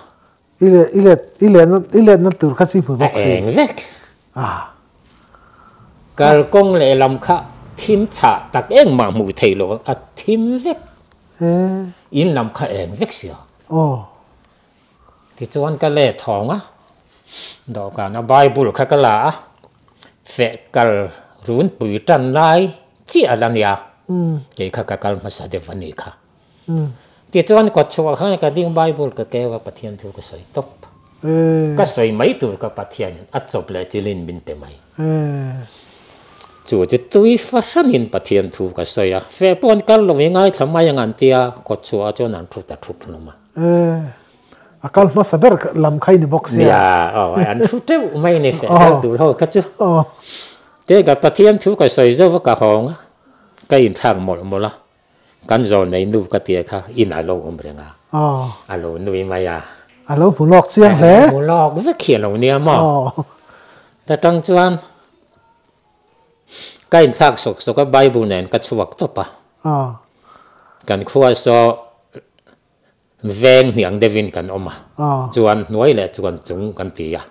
ile na tur kha si phu bok si
vek kal kong le lam kha thim cha tak eng ma mu thei lo a thim vek in lam kha eng vek sia ti chuan ka le thong a do ka na bible kha ka la fe kal run pui tan lai chi alan ya ke kha ka kal ma sa de vani kha ti chuan ko chua kha ka ding bible ka ke wa pathian thu ka soi top ka soi mai tur ka pathian a chop le chilin min pe mai chu chi tui fa san in pathian thu ka soi a fe pon kal lo ngai thamai ngan tia ko chua cho nan thu ta thup no ma
akal ma saber lam khai ni box
ya an thu te mai ni fe ka tur ho ka chu te ga pathian thu ka soi zo ka hong ka in thang mo la kan zon nei nu ka tia kha in a lo om renga a lo nui ma ya
a lo pu lok chiang le
pu lok ve khien lo nia ma ta tang chuan ka in thak sok ka bible nen ka chuak to pa kan khuwa so veng niang devin kan oma chuan nuai le chuan chung kan tia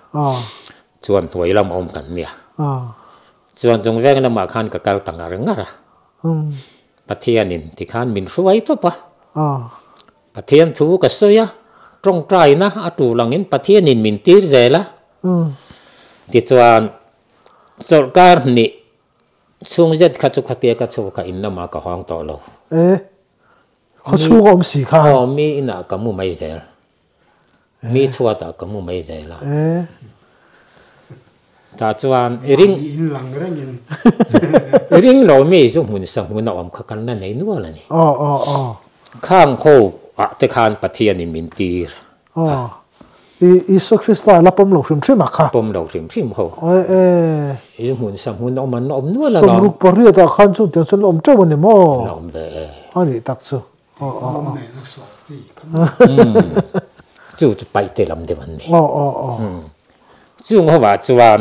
chuan nuai lam om kan nia chuan chung veng lam ma khan ka kal tanga renga ra pathian in ti khan min ruai to pa pathian thu ka soya trong trai na atu langin pathian in min tir zela ti chuan sarkar ni chung zet kha chu khatia ka chu ka in na ma ka hong to lo
khó chú ông xì khá
mi na kamu mấy giờ mi chua ta kamu mấy giờ là ta chuan ring lo mi zu hun sam hun om kha kan na nei nu la ni khang ho a te khan pathian ni min tir
Isu Christa la pom lo phim phim à kha
pom lo phim ho i hun sam hun om an om nu la
som ruk pari ta khan chu ten son om chaw ni mo
om ve
ani tak chu
chu chu pai te lam de van ni chu ngo wa chuan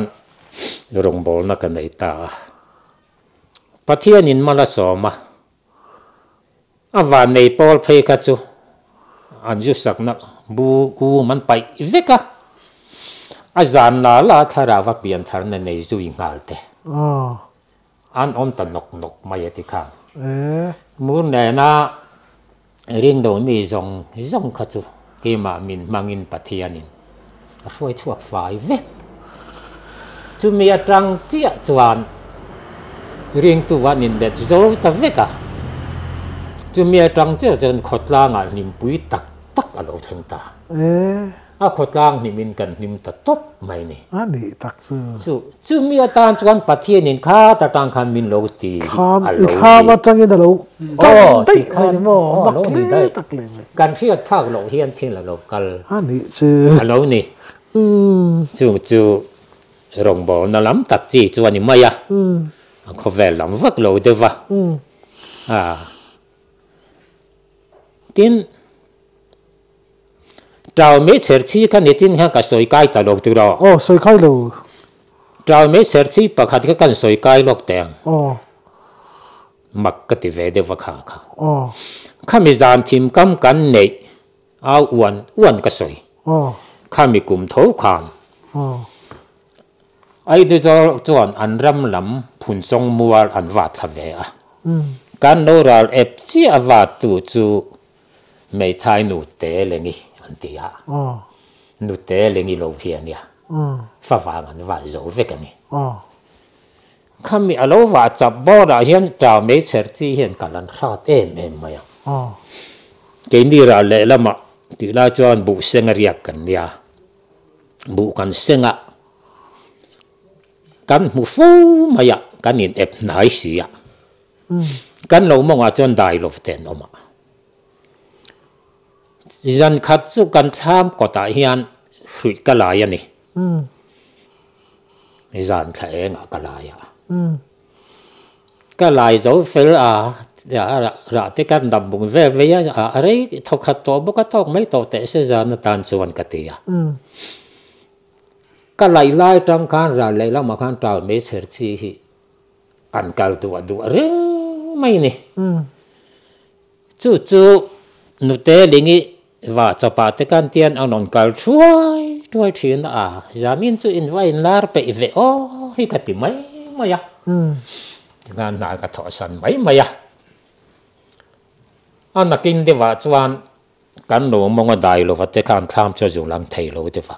rong bol na kan nei ta pathian in mala soma awa nei pol phei ka chu an ju sak na bu man pai veka azan la thara wa pian thar na nei zu ingal te an om ta nok mai ti kha mun ne na ring do mi zong kha chu ke ma min mangin pathian in roi chuak fai vek chu mi atang chia chuan ring tu wan in det zo ta veka chu mi atang chia chen khotla ngal nim pui tak alo theng ta a khotlang nim in kan nim ta top mai ni
ani tak
chu mi atan chuan pathian in kha ta tang khan min lo ti
alo kha ma tang in alo tai khai mo mak le tak le
kan thiat phak lo hian thin la lo kal
ani chu
alo ni chu rong bol na lam tak chi chuan ni maya kho vel lam vak lo de va tin trao mấy ser chi kan nitin ha ka soi kai ta lok tu ro
soi khai lo
trao mấy ser chi pakhat ka kan soi kai lok teng mak ka ti ve de va kha khami zan thim kam kan nei au uan ka soi khami kum tho khan ai de zo chuan an ram lam phun song mual an wa tha ve a kan no ral ep chi awa tu chu mei thai nu te lengi an ti a nu te lengi lo hian ya fa wang an wa zo ve ka ni khami alo wa chap bo da hian ta me cher chi hian kalan khat em maya ke ni ra le lama ti la chuan bu senga riak kan ya bu kan senga kan mu fu maya kan in ep nai si ya kan lo mo nga chuan dai lo ten oma dân khát chú cần tham có tại hiện hủy cái lại này dân thấy ngã cái lại cái lại dấu phải ra tới cái đầm bụng về ở đấy thọc khát to bốc cái thọc mấy tổ tệ sẽ dân tan chuan cái gì cái lại trong can ra lại mà can trào mấy sự chi ăn cal đùa riêng mấy này chú nụ tê lingi và cho bà tế can tiền ông non cal chuối chuyện giá min chú in vai lar pe ve hi cả tìm mấy mà ya ngan na cả thọ san mấy mà ya anh na kinh de và chuan kan no mong dai lo va te kan tham cho dùng làm thầy lo de va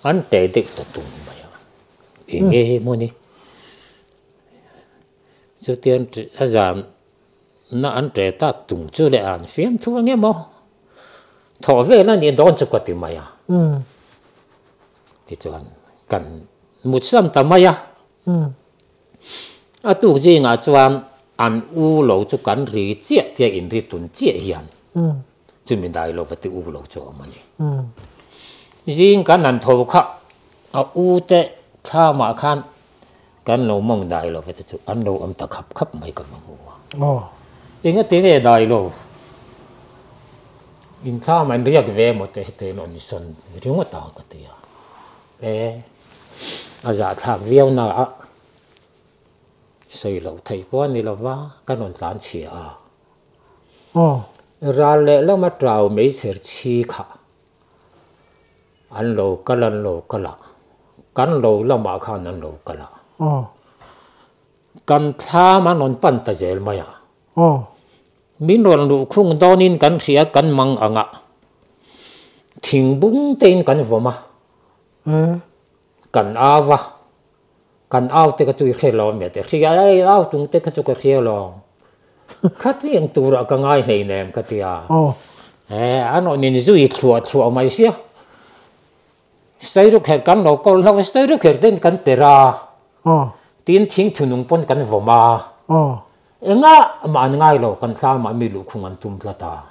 anh tê de to tum mà ya nghe mo ni chú tiền azan na anh tê ta tung chú le an phim thu nghe mo thọ về là nhìn đón chụp cái gì mày thì cho anh cần một trăm tấm mày tu gì ngã cho anh u lâu cho cần rì chết thì in rì tuần chết hiền cho mình đại lâu phải tự u lâu cho mày riêng cái anh thầu khác u tệ tha mà khan cái lâu mong đại lâu phải tự anh lâu âm ta khắp mấy cái vòng mua những cái tiếng này đại lâu in tha man riak ve mo te no ni son ringa ta ka te ya aza thak viau na a sei lo thei po ni lo wa ka non tlan chi ra le lo ma trao me ser chi kha an lo ka la kan lo la ma kha nan lo ka la kan tha ma non pan ta zel ma ya min ron lu khung donin kan sia kan mang anga thing bung ten kan voma kan aw te ka chu khe lo me te sia ai aw tung te ka chu ka khe lo khát riêng tu ra cái ngay này nè cái tia anh nói nên duy chùa mày xía sai rồi khẹt cắn nó còn nó sai rồi khẹt đến cắn pera tin thinh thu nung pon cắn vò ma ngã mà ngay lo cắn sao mà mi lu khung ăn tum ra ta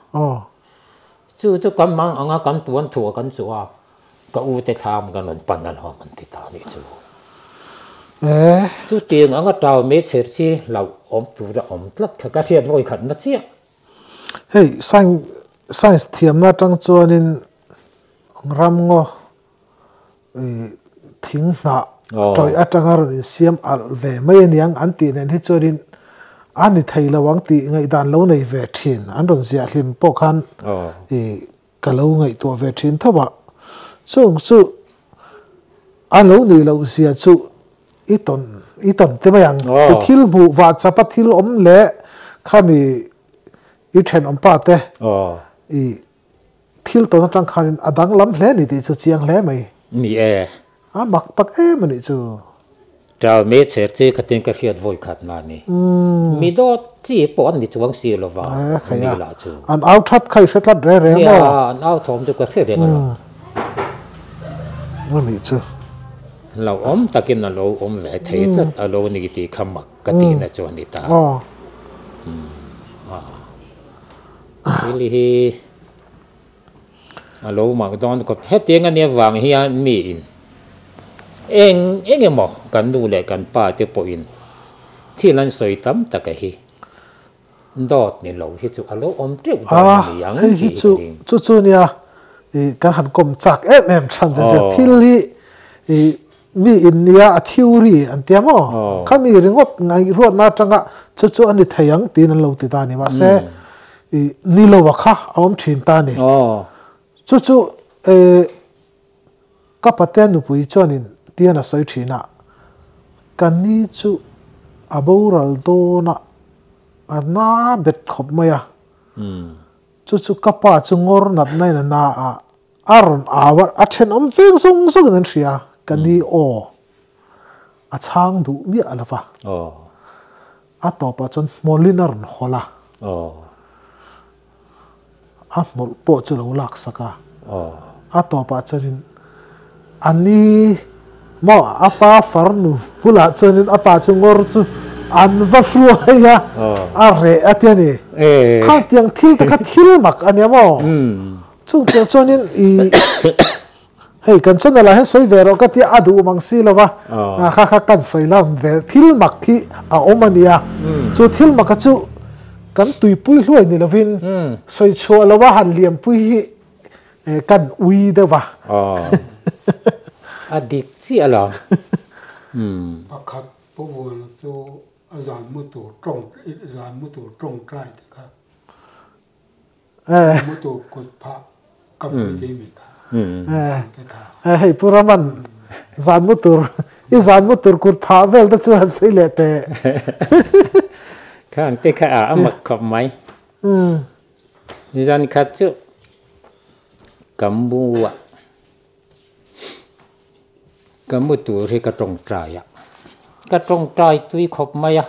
chú cắn mang anh cắn tuan thua cắn chùa cái u tê tham cái nó pan al ho cắn tita đi chú chú tiền anh trao mấy sợi chi lâu ôm tu ra ôm lắc cái thiệt voi khẩn nó xía
hey science thiam na trăng cho nên ram ngô thính na trời ở trăng rồi xiêm al về mấy niang anh tị nên hết cho nên anh đi thấy là vắng tị ngày đàn lâu này về thiền anh đồn già lim bốc han cả lâu ngày tuổi về thiền thấp ạ chú anh lâu này lâu già chú ít tuần thế mà cái thiêu vụ và chắp thiêu ôm lẽ kami ít thèn ôm pa te thiêu tuần trăng khan adang lắm lẽ này thì chú chiang lẽ mày
mi
mặc tắc mà này chú
trao mấy sợi chi cái tiếng cái thiệt voi khát mà nè mi đó chỉ bọn đi chuang xì lo vào mi là chú
anh áo thắt khai thắt rẻ rẻ mà
anh áo thom cho cái thiệt đấy
mà này chú
lâu ôm ta kia là lâu ôm về thấy rất lâu này thì khăm mặc cái tiền là cho người ta cái gì lâu mà đón có hết tiếng anh em vàng hiền mì em em mà cần đủ lại cần ba tiêu bồi thì lần soi tắm ta cái gì đó nên lâu hết chú lâu ôm tiêu
hết chú nha cái hàn cơm chắc em chăn cho thiên lý mi India theory anh tiêm ô, kami ringot ngay ruột na tranga chú anh đi thấy ang tin anh lâu tị ta ni mà sẽ ni lâu à khá ông truyền ta ni, chú các bạn tên nụ bùi cho nên tiền là soi truyền à, cái ni chú aboural do na na bet khop maya, chú các bạn chú ngor nát này na aron awar achen om pheng sung sung nên xia cái đi chang đủ miết là va top à chọn molinar hola một bộ chỗ lâu lạc saka top à chọn ani mà apa farnu pula chọn apa chung ngor chu an va fru ya are atiani khang tiang thil ta thil mak ani mo chung cho nên hey kan chân là hết soi về rồi cái tia adu mang xí là va khá kan soi làm về thil mặc thì omania cho thil mặc chú kan tùy pui lui ni là vin soi chua là va hàn liềm pui kan ui đó va
adik chi alo
khát bố vừa là cho dàn mua tổ trồng trai thì khác mua tổ cột phá cầm cái gì mình
hey puraman zan mutur kut pha vel ta chuan sei le te
khang te kha amak khop mai zan khat chu kambuwa kamutu ri ka trong trai tui khop mai a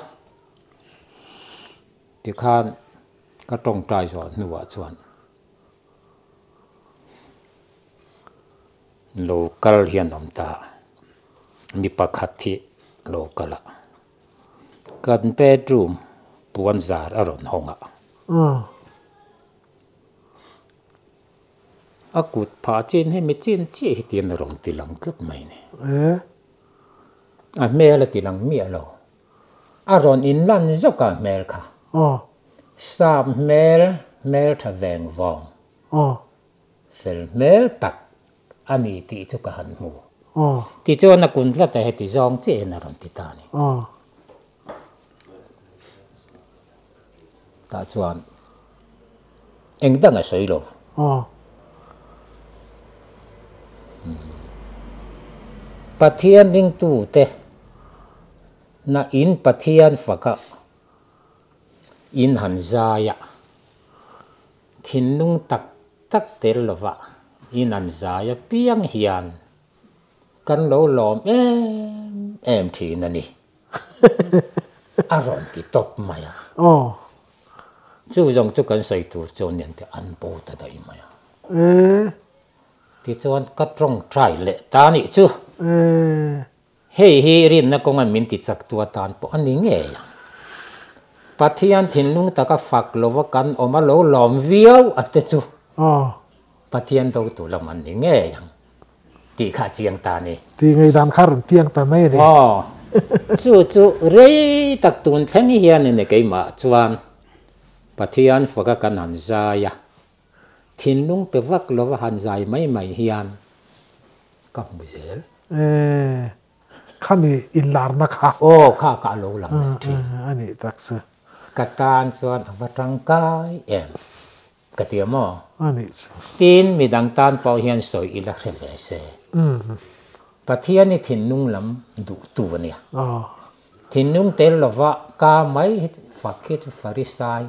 ti khan ka trong trai zo nuwa chuan local hian om ta mi pakhat thi local kan bedroom puan zar aron honga akut pha chen he mi chen chi hi tian rong tilang tlak mai ne a mel tilang mi alo aron in lan zoka mel kha sam mel tha veng vong fel mel tak ani ti chu ka han mu ti chu na kun la ta he ti zong che na ron ti ta ni ta chuan eng dang a soi lo pathian ding tu te na in pathian faka in han zaya thin nung tak tel lova in an zaya piang hian kan lo lom em thi na ni aron ki top maya chú dòng chú cần xây tu cho nên thì ăn bố ta đây mà thì cho anh cắt rong trái lệ ta nị chú hey rin na công an mình thì chắc tua tan po anh nghe Pathian thiên lung ta ka phật lova kan oma lo lom viau ate chú Pathian đâu tu làm anh nghe thì khá chiang ta nè
thì ngày đàn khá rừng piang ta mấy nè
chú rei tak tuần thang hiền này cái mà chuan Pathian phật kan han zaya thiên lung pe vak lova han zai mai hiền kam buzel
kami in lar na kha
kha lo lam
ani taksa
katan chuan avatang kai em katiamo
ani
tin mi dang tan pau hian soi ila kheve se Pathian ni thin nung lam du tu ania thin nung tel lova ka mai fakit farisai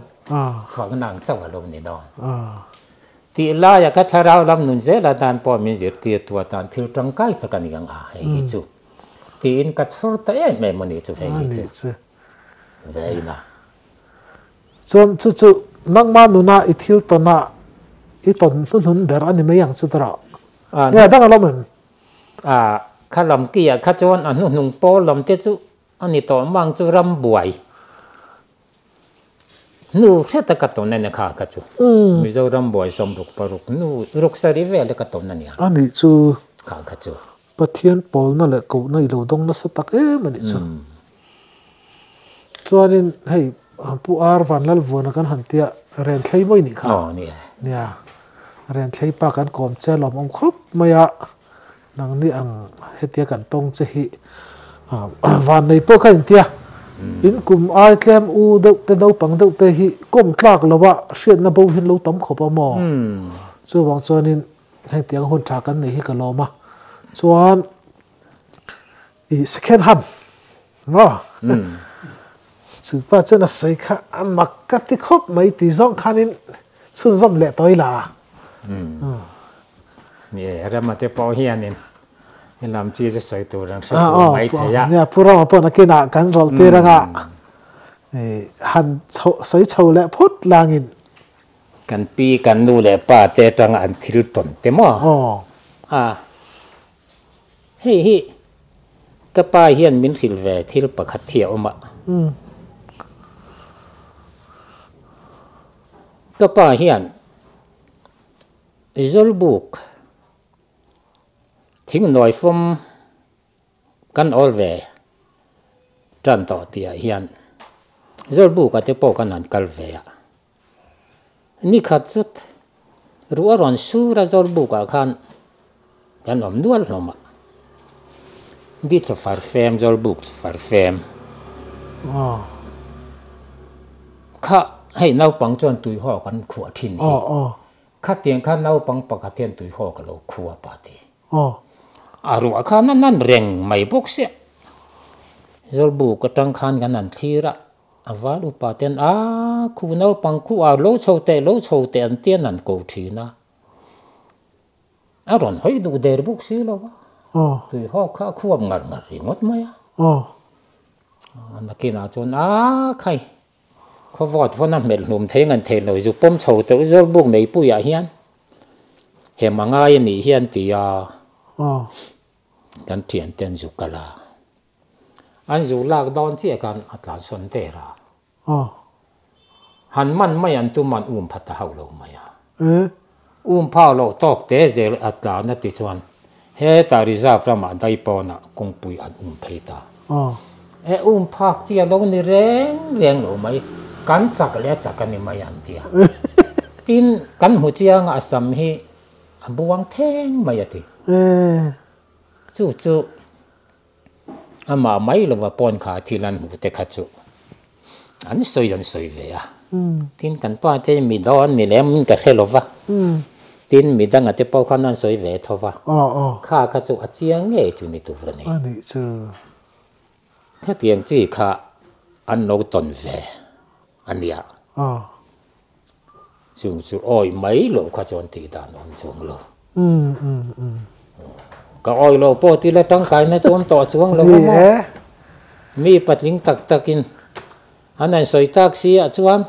phang nang chawa lo ni don ti la ya ka tharau lam nun je la dan po mi zir ti tua tan thil tang kai ta kan yang a hei chu tin ka chhur ta e me moni chu hei chu vei na
chon chu nang ma nu na I thil to na I ton hun ber ani me yang chu tra ya dang lo men
kha lam ki ya kha chon an nung po lam te chu ani to mang chu ram buai nu se ta ka to na kha ka chu mi zo ram buai som ruk paruk nu ruk sari ve le ka to na nia
ani chu
kha chu
Pathian pol na le ko na lo dong na sa tak mani chu chuanin hei pu ar van lal vona kan hantia ren thlei moi ni kha nia ren thlei pa kan kom che lom om khop maya nang ni ang hetia kan tong che hi van nei po kan tia in kum ai tlem u do te do pang do te hi kom tlak lowa hriat na bo hin lo tam khopa mo chu wang chuanin hei tiang hun tha kan nei hi ka loma chuan I second hand chú ba chân là xây khá ăn mặc cắt tí khóc mấy tí rong khá nên xuân rong lẹ tới là
nè ra mà tiếp bao hiền nên làm chi cho xây tù rằng xây tù mấy thế ya
nè pura mà pura cái nào cắn rồi tê ra ngạ hàn xây chầu lẹ phút là nghìn
cần pi cần nu lẹ pa tê trang ăn thịt tuần tê mò hi cái pa hiền mình thịt về thịt bạc hạt thiệu mà cái pa hiền zol book thỉnh nói from căn all về trăn tỏ tia hiền zol book cái bộ căn ăn cal về ni khát chút ruộng ron su ra zol book à khan kan om nual loma đi cho far fem zol book far fem kha hay nấu bằng chuan tui ho kan khua thin hi kha tiang kha nấu bằng pa kha tian tui ho ka lo khua pa ti aru kha nan reng mai bok se zol bu ka tang khan kan an thira aval upa ten khu nấu bằng khu lo chou te an tian an ko thina aron hoi du der bok si lo tui ho kha khuam ngar ri ngot maya nakina chon khai khó vọt vô nằm mệt lùm thế ngân thế nội dục bom chầu tới rồi buộc mấy bụi à hiền hẻm mà ngay nỉ hiền thìกันเทียนเตียนdụcกะลาอันdụcลากดอนเจียกันอัตลาสนเตระหันมันไม่อันตุมันพัดเท้าลงมาพาเราตอกเตะเจลอัตลานัติชวนเฮตาริซาประมาณได้ปอนะคงปุยอันเพตาพักเจียลงนี่เร่งลงไหมกันจักเลี้ยจักกันนี่มายันเดียทินกันหัวเจียงอาสัมฮีบวงแทงมายัติจู่อามาไม่รู้ว่าปอนขาที่นั่นหัวเตะขัดจู่อันนี้สวยเวียทินกันป้าเตมีดอนนี่แหละมันก็แค่รู้ว่าทินมีดังอันเตป้าขันนั้นสวยเวียทว่าข้าขัดจู่อาเจียงเงี้ยจู่นี่ตัวนี้
อันนี้จู่
ถ้าเตียงจี้ข้าอันโนตนเวอันเนี้ยจู่อ้อยไม่หลอกข้าจนตีดานอนจงโลก็อ้อยโลปอที่ละตั้งกายนะจนต่อจวงโลก็มีปัจจิงตักกินอันนั้นสวยตักเสียจวง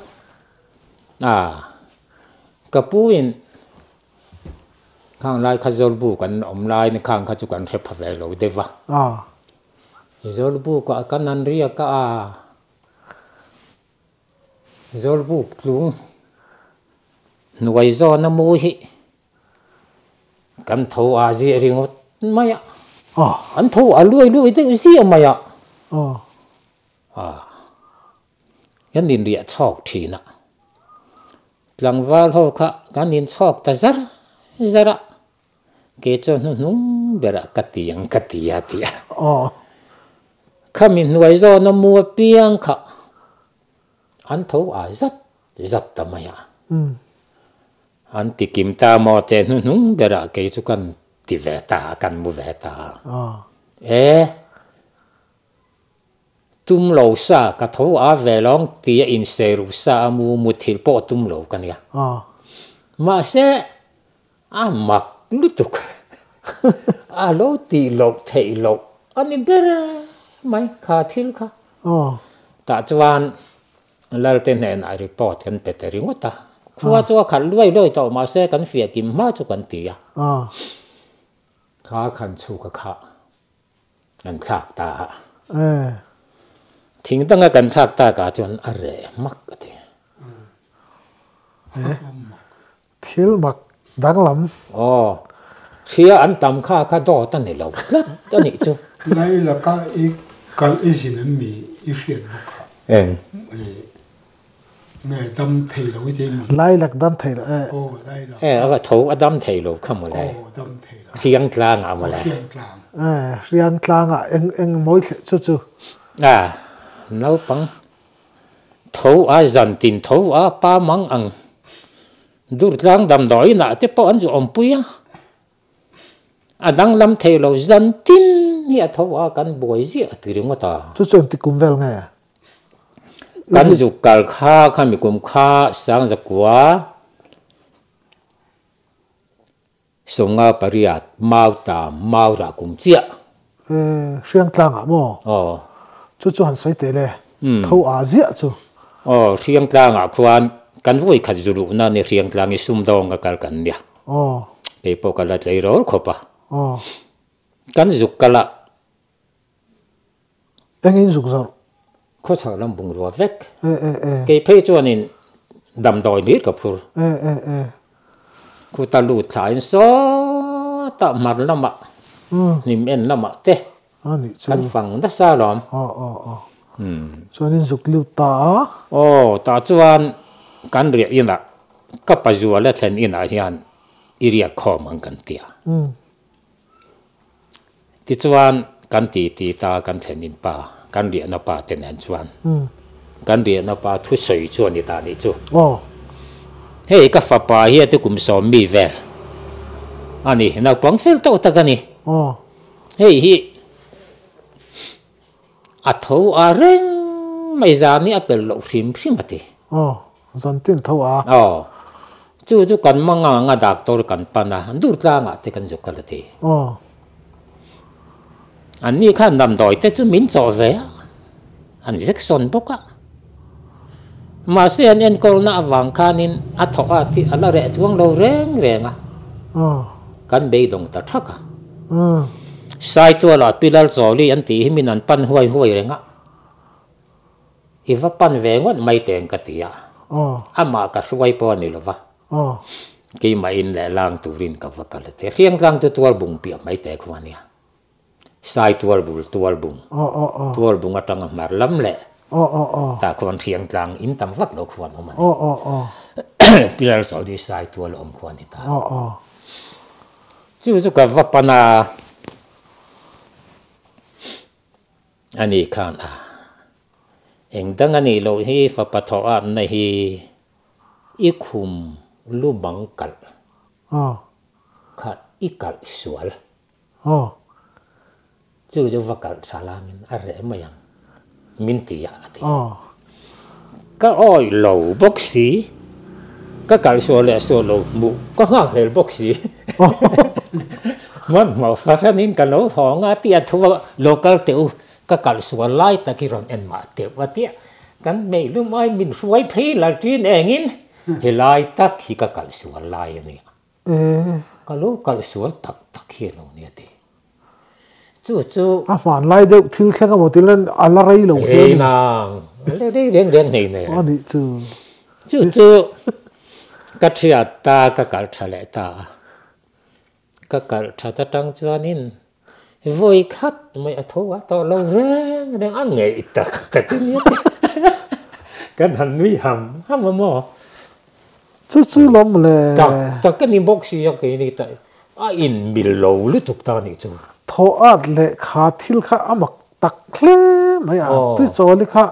cái buin khang lai khá dồi buกันlaiในkhang khá chúกันเทปvề rồi đấy va dồi bu có cái nan ria cả dồi bu luôn nuôi gió nó mùiกันthâu gì riêng ngót mày anh thâu lui tới gì mày cái nhìn địa chọc thì nè lần vào hồ khá cái nhìn chọc ta zara cái cho nó nung bера cắt tiếng tiệt khá mình nuôi gió nó mua piang khá anh thâu rất ta mày anh ti kim ta mò tên nó nung bера cái chú cần ti về ta cần mua về ta tum lâu sa cả thấu về lòng tia in xe ru sa mu thil po tum lâu cái này mà sẽ mặc lút tục lâu ti lâu thấy lâu anh em biết mấy khá thil khá ta chuan lal tên này na report kan peteri ngota khua cho khăn lôi tàu mà sẽ kan phía kim ma cho kan tia khá khăn chu cả khá anh khạc ta thỉnh tăng cái thác ta cả cho anh rẻ mắc cái
thiếu mặc đáng lắm
khi anh tầm khá đỏ ta này lâu lắm ta này chứ
này là cái gì nó mì ít tiền một này đâm thầy lâu cái gì
lai lạc đâm thầy lâu
đây là
cái thấu đâm thầy lâu không mà lại riêng lang à mà lại
riêng lang à anh mỗi chú
nấu bằng thấu dần tin thấu ba măng ăn đủ lang đầm đói nè tiếp bao anh chụp bùi đang làm thầy lâu dần tin hiện thấu cần bồi gì từ đó ta
chú anh thì cùng về nghe
cần chụp cả khá mình cùng khá sáng giờ quá song pariat mau ra cùng chia
riêng lang à mò chú hắn say tệ lệ thâu dịa chú
riêng lang à quan kan vui khát dulu na ne riêng lang i sum dong ka kan nia pe po kala tlei rol khopa kan zuk kala
engin zuk zar
kho cha lam bung ro vek ke pe chuanin dam doi nit ka phur ku ta lu thain so ta mar lama nim en lama te kan phang da sa lom
chuanin zuk liu ta
ta chuan kan ria ina ka pa zuwa la thlen ina hian iria khom ang kan tia ti chuan kan ti ta kan thlen in pa kan ria na pa ten an chuan kan ria na pa thu soi chuan ni ta ni chu hei ka fa pa hi te kum som mi vel ani na pang fel to ta gani hei hi a tho a reng mai za ni apel lo phim ati
dân tin thâu
chú cần mang nga doctor cần pana dur la nga te kan jokal ti anh ni khan nam doi te chu min cho ve anh Jackson boka mà se an en kol na wang khanin a tho a ti ala re chuang lo reng renga kan be dong ta thaka sai tu la pilal zoli an ti himin an pan huai renga iwa pan ve ngot mai teng ka tia ama ka suai po ni lova ki mai in le lang turin ka vakal te riang lang tu tual bung pi mai te khwania sai tual bung tual bung atang mar lam le ta kon riang lang in tam vak lo khwan man pilal so di sai tual om khwan ta chu ka vapana ani khan eng dang ani lo hi fa patho an na hi i khum lu bang kal kha i kal sual chu vakal salamin are mayang min ti ya ati ka oi lo boxi ka kal sual le so lo mu ka nga hel boxi man ma fa nin ka lo ho nga ti athu local teu ka kal sual lai ta ki ron en ma te watia kan mei lu mai min suai phei la tin engin he lai tak hi ka kal sual lai ani kalau kal sual tak tak hi lo ni ati chu
man lai deuh thil thlenga mo tilan ala rei lo
he nang le reng nei ne
ani
chu ka thia ta ka kal thale ta ka kal tha ta tang chuanin voi khat mai a thowa to lo reng an ngei tak tak ni kan han nui ham mo
chu lom le
ta kan ni box ya ke ni ta a in mil lo lu tuk ta ni chu
tho at le kha thil kha amak tak khle mai a pi choli kha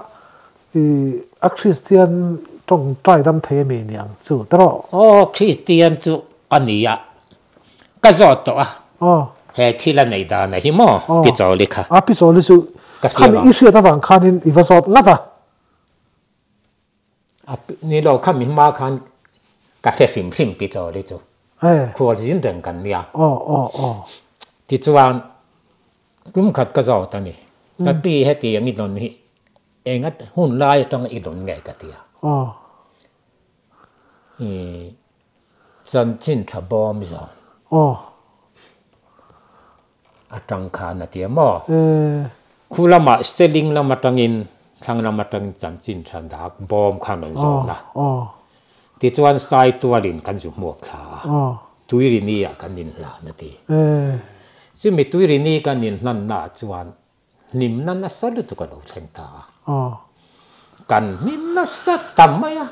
a Christian tong trai dam the mi niang chu tro
Christian chu ania ka zo to a he thila nei da na hi mo pi choli kha
a pi choli chu khan i hria ta wang khanin i va zot ngata
ni lo kham mi ma khan ka the sim pi choli chu khual jin reng kan nia ti chuan kum khat ka zo ta ni ta pi he ti mi don hi engat hun lai tang i don nge ka tia san chin tha bom zo atang khan na tia mo khulama selling lama tangin thang lama tang chan chin than dak bom khan on zo na ti chuan sai tualin kan ju muak tha tuiri ni ya kan nin la na ti si mi tuiri ni kan nin nan na chuan nim nan na salu tu ka lo thleng ta kan nim na sa tam ya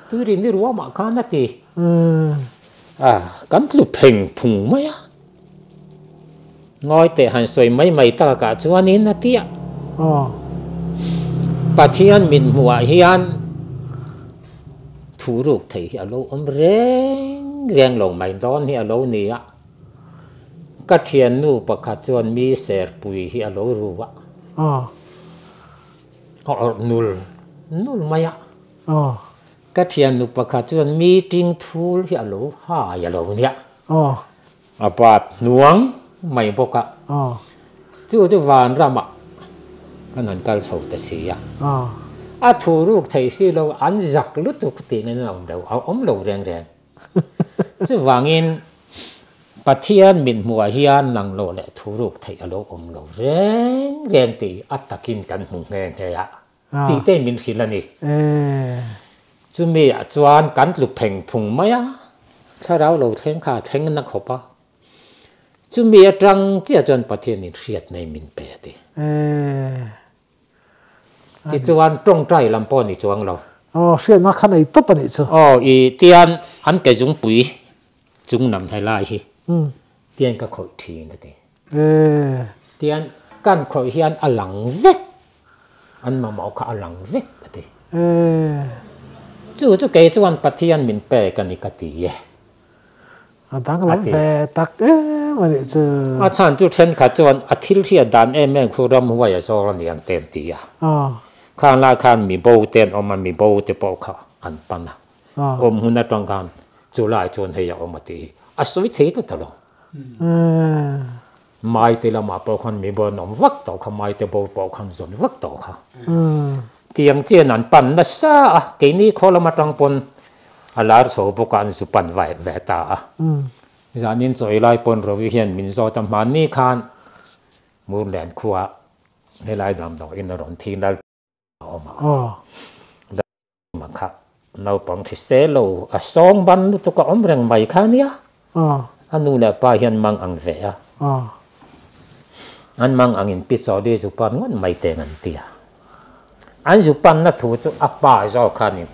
tuiri ni ruwa ma khan na ti kan lu pheng phung ma ya ngoi te han soi mai ta ka chuan in na ti pathian min huwa hian thu ruk thei hi alo om reng lo mai don hi alo ni a ka thian nu pakhat chuan mi ser pui hi alo ruwa nul maya ka thian nu pakhat chuan meeting thul hi alo ha ya lo nia apat nuang mai boka chu van rama kanan kal so ta sia a thu ruk thei si lo an zak lu tu ti ne na om lo reng chu wangin pathian min hua hian nang lo le thu ruk thei alo om lo reng ti atakin kan hung nge he ya ti te min silani chu mi a chuan kan lu pheng phung maya tharau lo theng kha theng na khopa chu mi atang chia chuan pathian ni riat nei min pe ti ti chuan tong trai lampo ni chuang lo
riat na khan ei top ani chu
i tian an ke jung pui chung nam hai lai hi tian ka khoi thi na ti tian kan khoi hian alang vek an ma mau kha alang vek ti chu ke chuan pathian min pe kan ni ka ti ye
dang lam ve tak mani chu
a chan chu then kha chuan a thil hi dan em khuram huwa ya so ran yang ten ti ya khan la khan mi bo ten om mi bo te po kha an pana om huna tong khan chu lai chon he ya om ti a soi the to ta lo mai te la ma po khan mi bo nom vak to kha mai te bo po khan zon vak to kha tiang chen an pan na sa ke ni khola ma tang pon alar so bo kan su pan vai ve ta zanin choi lai pon rovi hian min zo tam man ni khan mun len khuwa he lai dam do in ron thin dal oma ma kha nau pang thi se lo a song ban tu ka om reng mai kha nia anu la pa hian mang ang ve an mang ang in pi cho de ju pan ngon mai te ngan tia an ju pan na thu tu a pa zo khan in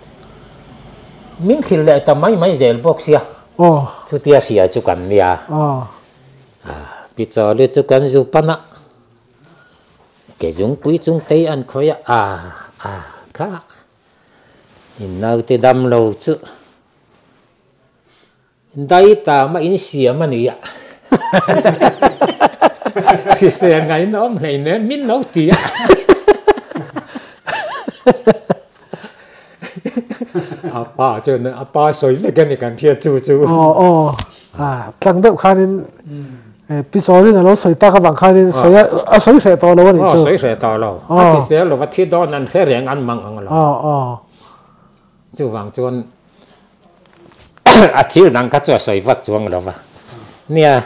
min khil le ta mai zel box ya chu tia sia chu kan nia pi cho le chu kan ju pana ke jung pui chung te an khoya kha in nau te dam lo chu dai ta ma in sia ma ni ya ki se ngai nom nei ne min lo ti ya apa cho nên apa soi về cái này cần thiệt chú
tlang đep khanin pi chori na lo soi ta ka bang khanin soi a soi hre to lo ni chu
soi hre to lo a ti se lo va thi do nan khe reng an mang ang lo chu wang chuan à thiếu năng cắt cho sợi vắt chuông rồi vậy nè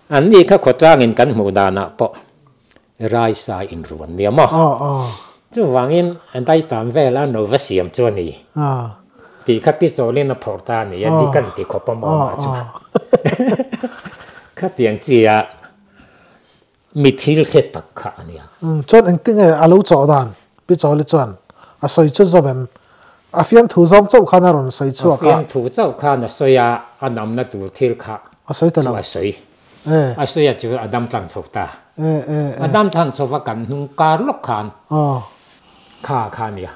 anh đi các khoa trang in cắn mù đà nạ bỏ rai sai in ruộng nè mà chú vàng in anh tay tạm về là nấu vắt xiêm cho nè thì các cái chỗ lên là phổ ta nè đi cắn thì có bao mà chú các tiếng gì àมีที่เล็กตักขาเนี่ย
จนเองติ้งไงอาลูจอดานไปจอเลยจวนอาศัยจุดจอแบบอาเฟียนถูจอมเจ้าข้านารุนใส่ชัว
อาเฟียนถูเจ้าข้าน่ะสวยอันนั้นน่ะดูที่ขา
อาศัยตลอด
อาศัยอาศัยจู่อันนั้นตั้งโซฟาอันนั้นตั้งโซฟากันนุ่งการล็อกขานขาเนี่ย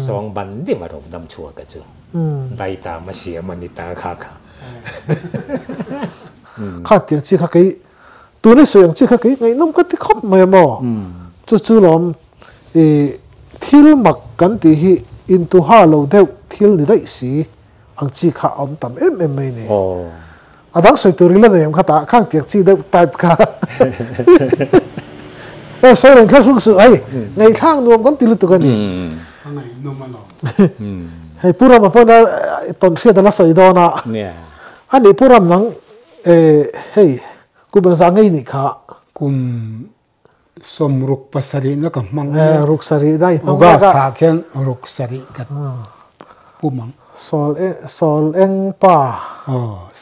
สองบันเดียวเราดำชัวกันจู่ได้ตามาเสียมันนี่ตาขา
ข้าเตียงจีข้ากี่ตัวนี้ส่วนจีข้ากี่ไงน้องก็ที่คบไม่หมอจู่ๆล้อมทิลมักกันที่อินตัวฮาโลเดวทิลนี่ได้สิอังจีข้าอมตั้มไม่เนี่ยอาดังสวยตัวนี้แล้วเนี่ยข้าตาข้างเตียงจีเดวตายข้าสวยเลยข้าสุกสวยไงข้างนวมกันติลุตุกันนี่
ข้างในนวมมันหรอ
ให้ผู้รำมาพูดนะตอนเชื่อแต่ละสวยดอนะอันนี้ผู้รำนังเฮ้ยกูเป็นสังเกตนี่ค่ะ
กุมสมรุกปัสรินักมัง
รุกสริได้
โอกาสขาเขียนรุกสริกันผู้มัง
สอลเอ็งป่า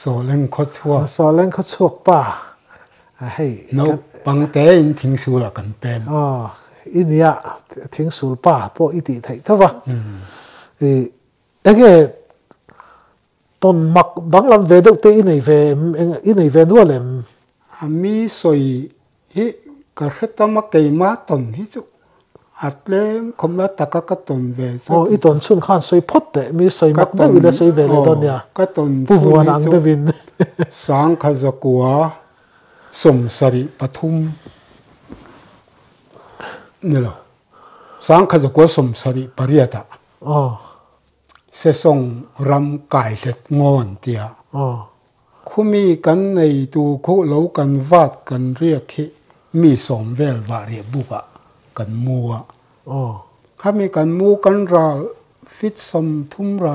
สอลเอ็งขดชัว
สอลเอ็งขดชัวป่าเฮ้ย
นกปังเตอินทิ้งสูละกันเป็น
อินเนี่ยทิ้งสูลป่าพออิติไทยเท่าไหร่เอ๊ะตอนมักดังลำเวดเตอินไอเวนัวเลย
มีสวยฮิกระเทตมักเกยมาตอนฮิจุอัดเล่มคำว่าตะกะกะตอนเว
อีตอนชุนขันสวยพดเตมีสวยมักได้วิลสวยเวเลยตอนเนี้ย
กะตอน
ผู้วัวนังเดวิน
สังขจักวาสมสริปทุมนี่แหละสังขจักวาสมสริปริยตะเสส่งรำกายเล็ดงอนเตียคุมีกันในตัวคู่เล่ากันวาดกันเรียกมีสมเวลวารีบุกะกันมัวถ้ามีกันมัวกันราฟิตสมทุ่มรา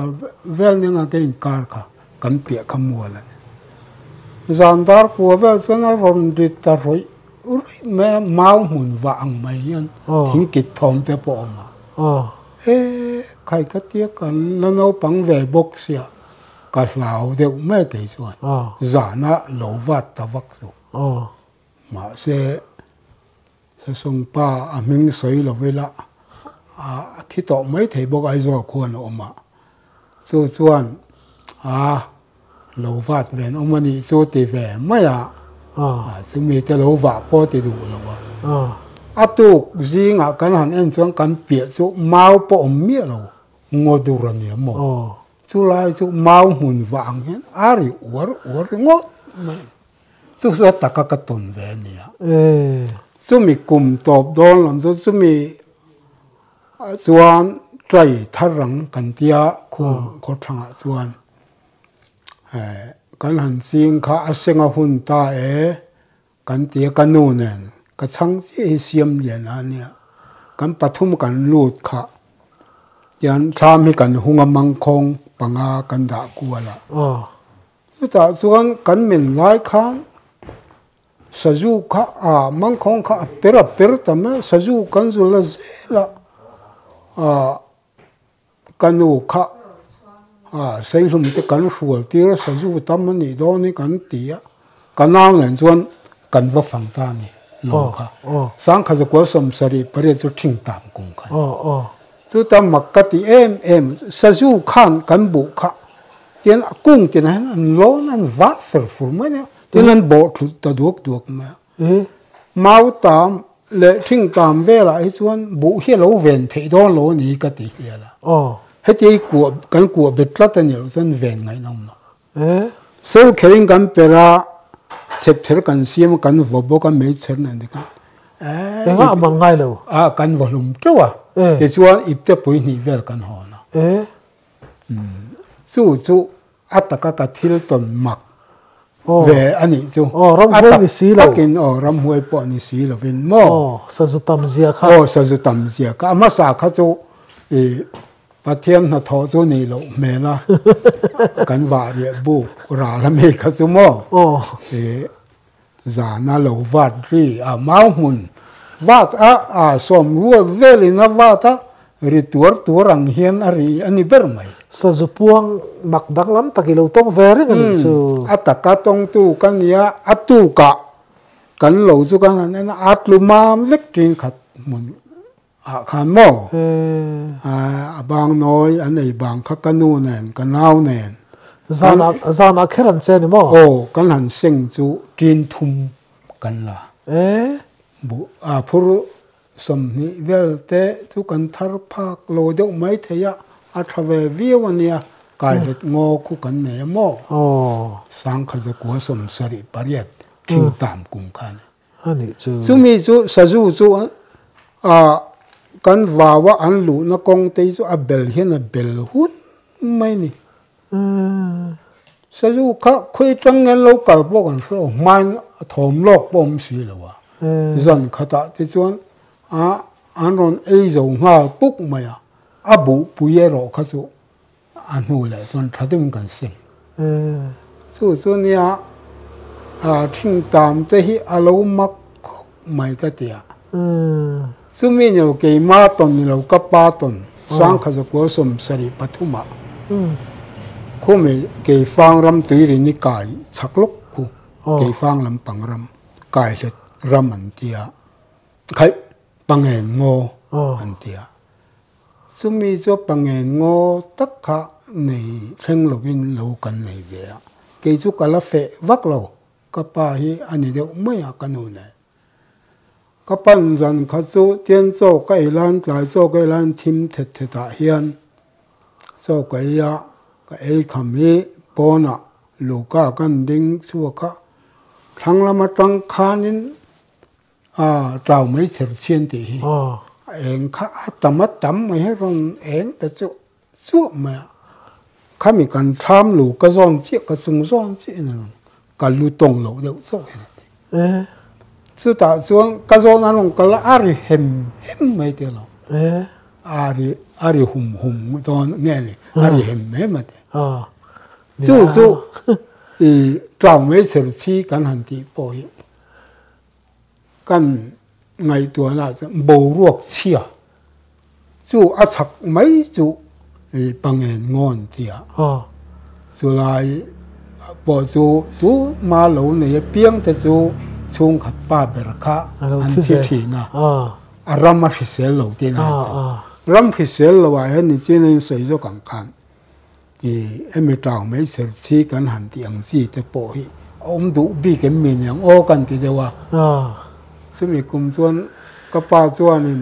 เวลเนี่ยนะเก่งการค่ะกันเปียกขมัวเลยจานดาร์กัวเวลจะน่ารอนดิตารอยแม่เมาหุ่นวางไม่ยันทิ้งกิจทอมเตปอมาใครก็เตี้ยกันแล้วเราปังเวบกเสียก็เหล่าเดียวไม่ได้ส่วนจานะหลววัดตะวักสุมาเสียส่งป้าอามิงสวยเราเวลาที่ต่อไม่ได้บอกไอ้จอควรออกมาส่วนหลววัดเวนออกมานี่ส่วนที่เวไม่ซึ่งมีแต่หลววัดพอที่ดูแล้วว่าตุกจิงกันหันเอ็นส่วนกันเปียจุมาปอมเมียเรางอดูรันเนี่ยมั้งจุไลจุมาหุ่นวางเห็นอาริอวรงอจุสุดตะกะกะตุนเวเนี่ยจุมีกลุ่มตอบโดนหลังจุมีส่วนใจทารังกันเตียคู่ขดทางส่วนกันหันจิงข้าเสงหุ่นตากันเตียกันนู่นเนี่ยก็ช่างที่เสียมเย็นอันเนี่ยกันปฐุมกันลูดค่ะยันทำให้กันหุงมังคงปังอากันด่ากัวละแต่ส่วนกันเหม็นหลายครั้งสจูค่ะมังคงค่ะเปิดแต่ไม่สจูกันสุดละเสียละกันอูค่ะใส่ลมที่กันสวดที่สจูทำมันนี่ตอนนี้กันเตียกันน้ำเนี่ยส่วนกันว่าฝั่งตานี่โลค่ะสังขจักวาสมสริปริยจุดทิ้งตามกุงค่ะจุดตามมักกะติสจูขันกันบุค่ะเตียนกุ้งเตียนนั้นโลนั้นวัดฟูมั้ยเนี่ยเตียนนั้นโบถุตะดวกมาเมาตามเลทิ้งตามเวลาไอ้ส่วนบุเฮโลเวนเทดอนโลนี่กะติเฮละให้เจ้ากลัวกันกลัวเบ็ดละตันเนี่ยส่วนเวนไงน้องเนาะเซลเคริงกันเปราเช็ดเชิญกันเสียมกันวับกันไม่เชิญนั่นเอง
แต่ว่ามันง่ายเลย
กันวัลุมเจ้าแต่ชวนอิบเตปุยนี่เวลกันหอนะสู้อัตตะกะทิลตนมักเวอันนี้จู่
รำหวยนี่สีเรา
กินรำหวยปอนี่สีเราเป็นหม้อ
สัจุตัมเสียค่ะ
สัจุตัมเสียค่ะอามาสาข้าจู่ป Pathian na tho chu ni lo me la kan wa ri bu ra la me kha chu mo e za na lo wat ri a mau mun wat a som ruwa veli na wata ri tur ang hian ari ani ber mai
sa zupuang makdang lam takilo tong vere ngani chu
ataka tong tu kan ya atu ka kan lo chu kan an atlumam vek tring khat mun a khan mo a bang noi an ei bang kha kanu nen kanau nen
zana kheran che ni mo
kan han seng chu tin thum kan la bu a phur som ni velte chu kan thar phak lo deuh mai theya a thave viwania kai let ngo khu kan ne mo sang kha za ko som sari pariat thing tam kum khan
ani chu
sumi chu saju chu a kan wawa an lu na kong te chu a bel hian a bel hun mai ni saju kha khoi tang ngen lo kal bo kan so man thom lok bom si lawa zan khata te chuan an ron ei zo nga puk maya abu puyero kha chu anu le chuan thadum kan sing chu nia a thing tam te hi alo mak mai ka tia sumi ni lo ke ma ton ni lo ka pa ton sang kha za ko som sari pathuma khu me ke fang ram tui ri ni kai chaklok khu ke fang lam pangram kai let ram an tia khai pangen ngo an tia sumi cho pangen ngo tak kha nei thleng lovin lo kan nei ve ke chu kala fe vak lo ka pa hi ani de mai a kanu ne ka pan zan kha chu tian cho kai lan klai cho kai lan thim the ta hian so kai ya ka ei kham hi pona luka kan ding chu kha thang lama tang khanin trào mấy chữ chiên thì em khá tắm mấy hết rồi em ta chỗ mà khá mình cần tham lù cái giòn chiếc cái sừng giòn chiếc cả lù tông lẩu đều rồi chứ ta xuống cái giòn ăn cái là ari hem mấy tiếng nào ari hum to nghe này ari hem mà chứ thì trào mấy chữ chi cần hành thì bồiกันไงตัวน่ะโบรวกเชียจู่อาชักไม่จู่ปังเงินงอนเทียจู่ลายปอจู่จู่มาเหลาเนี่ยเปียงแต่จู่ช่วงขับป้าเบรคาอันที่ทีน่ะอารัมมาฟิเซลเหลาที่น่ะรัมฟิเซลเหลาไอ้นี่จีนใส่जोกังคันเอ็มเจ้าไม่เสียชีกันหันที่อังซีแต่ปอยอมดูบีกันมีอย่างโอกันที่เดียวสมัยกุมส่วนกระป๋าส่วนนี่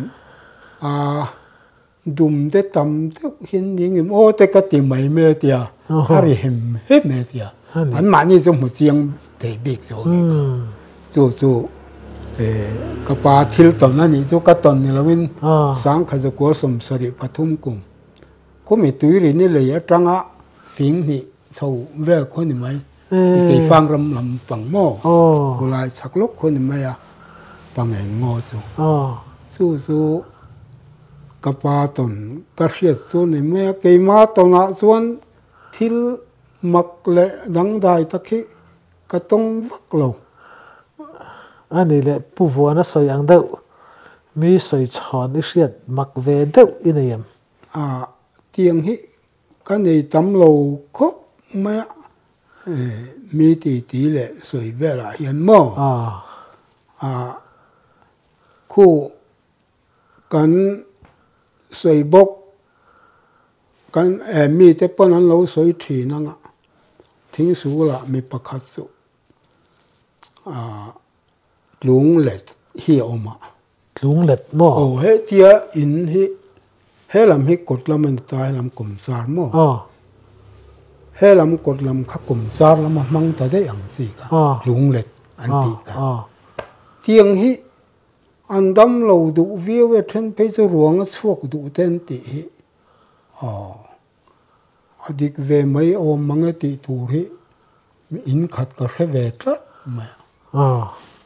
ดุมเด็ดตำเด็ดเห็นยังไงโอ้แต่ก็ตีไม่เมื่อเดียวฮาริเห็นเมื่อเดียวอันมานี่จะหมดเจียงเตะบิ๊กจู่กระป๋าทิลตอนนั้นนี่จู่ก็ตอนนี้เราวินสังขจกัวสมสริปฐุมกุมก็มีตุ้ยรินี่เลยจังอ่ะฟิงนี่ชาวเวลคนนี่ไหมไปฟังรำปังโม่เวลาชักลกคนนี่ไหมปังเองงอสู้กระปาตนกระเสียดส่วนนี่แม่เกยมาตนส่วนทิลมักเละดังได้ตะคิกระต้องวักลง
อันนี้แหละผู้วัวน่ะสอยอังเดามีสอยฉอนอีเสียดมักเวเดาอินเยม
เตียงฮิกันในตำโลคบแม่มีตีแหละสวยเวลาเห็นมั้งคู่กันใส่บกกันมีแต่ปนนั้นเราใส่ถีนั่งทิ้งสูละมีประคัตสุลุงเล็ดเหี่ยวมา
ลุงเล็ดมั้ง
โอ้เฮเจียอินฮิเฮลำฮิกดลำมันตายลำกลมสารมั้งเฮลำกดลำขักกลมสารลำมังแต่ได้อย่างสิกะลุงเล็ดอันตีกันเจียงฮิอันดำเราดูวิวเทนไปจะรวงชวกดูเต็นติอดีกเวไม่อมมังติตูริอินขัดกับเวทละไม่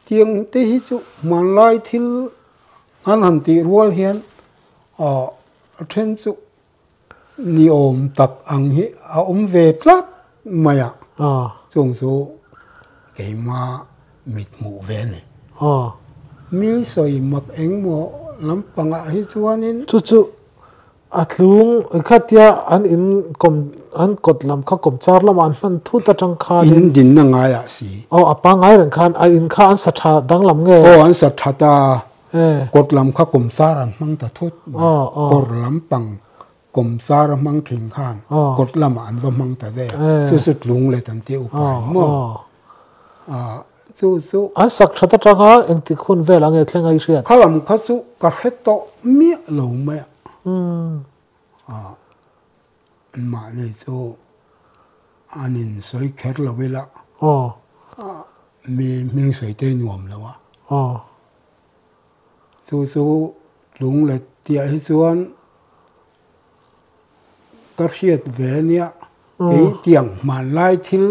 เทียงที่ฮิจุมันไล่ทิลอันหันติรัวเฮียนเทนจุ ni om tak ang hi om ve tlat maya chung chu keima mit mu ve ne mi soi mak eng mo lampanga hi chuanin
chu atlung khatia an in kom an kotlam kha kom char lam an man thu ta tang kha
in din na nga ya si
apa ngai ran khan a in kha an satha danglam nge
an satha ta kotlam kha kom saran mang ta thut kor lampang kom sar mang thing khan kotlam an va mang ta de chu lung le tan te upa mo chu
an sak thata tanga eng ti khun vel ange thlengai riat
khalam kha chu ka heto mi lo ma ma le chu anin soi kher lo vela mi ming soi te nuam lo wa chu lung le tia hi chuan ka riat ve nia ke tiang man lai thil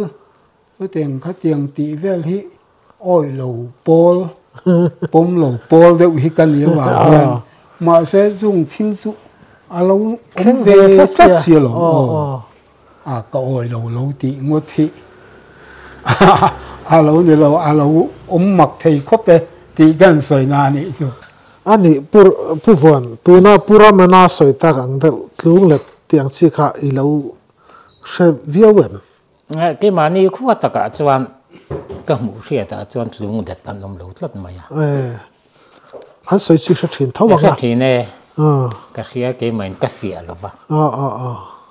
teng kha tiang ti vel hi oi lo pol pom lo pol de hi kan ye wa ma se jung thin chu alo om ve sa sia lo ka oi lo ti ngot thi alo ne lo alo om mak thei khope ti gan soi na ni chu
ani pu von tuna pura mana soi ta ang de tlung le tiang chi kha I lo she viawem
cái mà ni khu ta cả chuan ka mu ria ta chuan tlung de tan nom lo tlat mai
an soi chi sha thin thau
ka thi ne ka ria ke main ka sia lo wa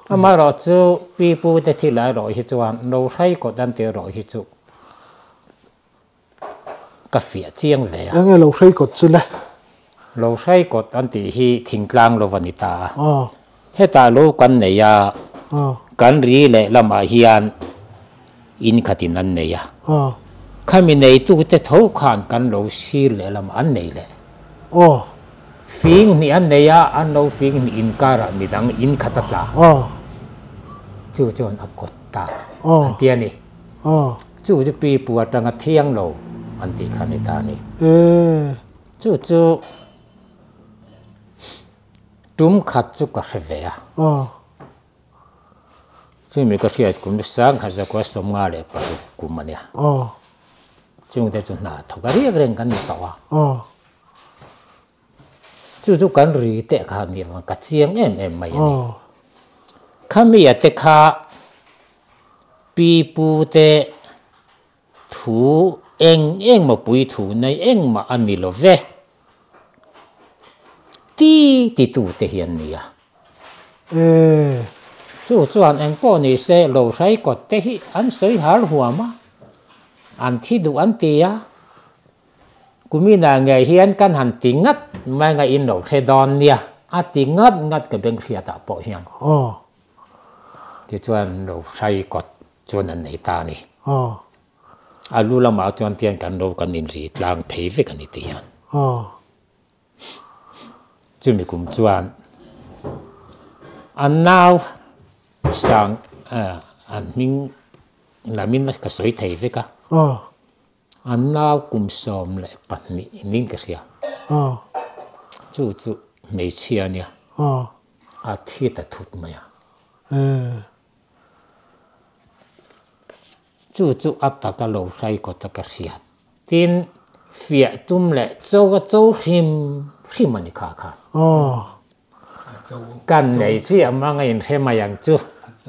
ama ro chu pi pu te thi lai ro hi chuan no sai ko dan te ro hi chu ka fia chiang ve
a nge lo sai ko chu le
lo sai ko an ti hi thingtlang lo vanita heta lo kan ne ya kan ri le lama hian in khatin an ne ya khami nei tu te tho khan kan lo sir le lam an nei le fing ni an ne ya an lo fing ni in kara midang in khatata chu chon akot ta an tia ni chu ju pi pu atanga thiang lo an ti khani ta ni chu tum khat chu ka hve ya chu mi ka khiat kum sang kha za kwa som nga le pa ku mania chung de chu na thogari agreng kan ta wa chu kan ri te kha ni ma ka chiang em mai ni khami ya te kha pi pu te thu eng ma pui thu nei eng ma ani lo ve ti tu te hian ni ya chu chuan eng po ni se lo sai ko te hi an soi har huama an thi du an ti ya kumina nge hian kan han tingat ma nga in lo the don nia a tingat ka beng khia ta po hian ti chuan lo sai ko chuan an nei ta ni alu lama chuan tian kan lo kan in ri tlang phei ve kan ni ti hian chu mi kum chuan an now sang an ming lamin ka soi thei ve ka an now kum som le pat ni ning ka ria chu mei chia nia a thi ta thut maya chu atta ka lo sai ko ta ka ria tin fia tum le zo him ani kha kan nei chi amang in hema yang chu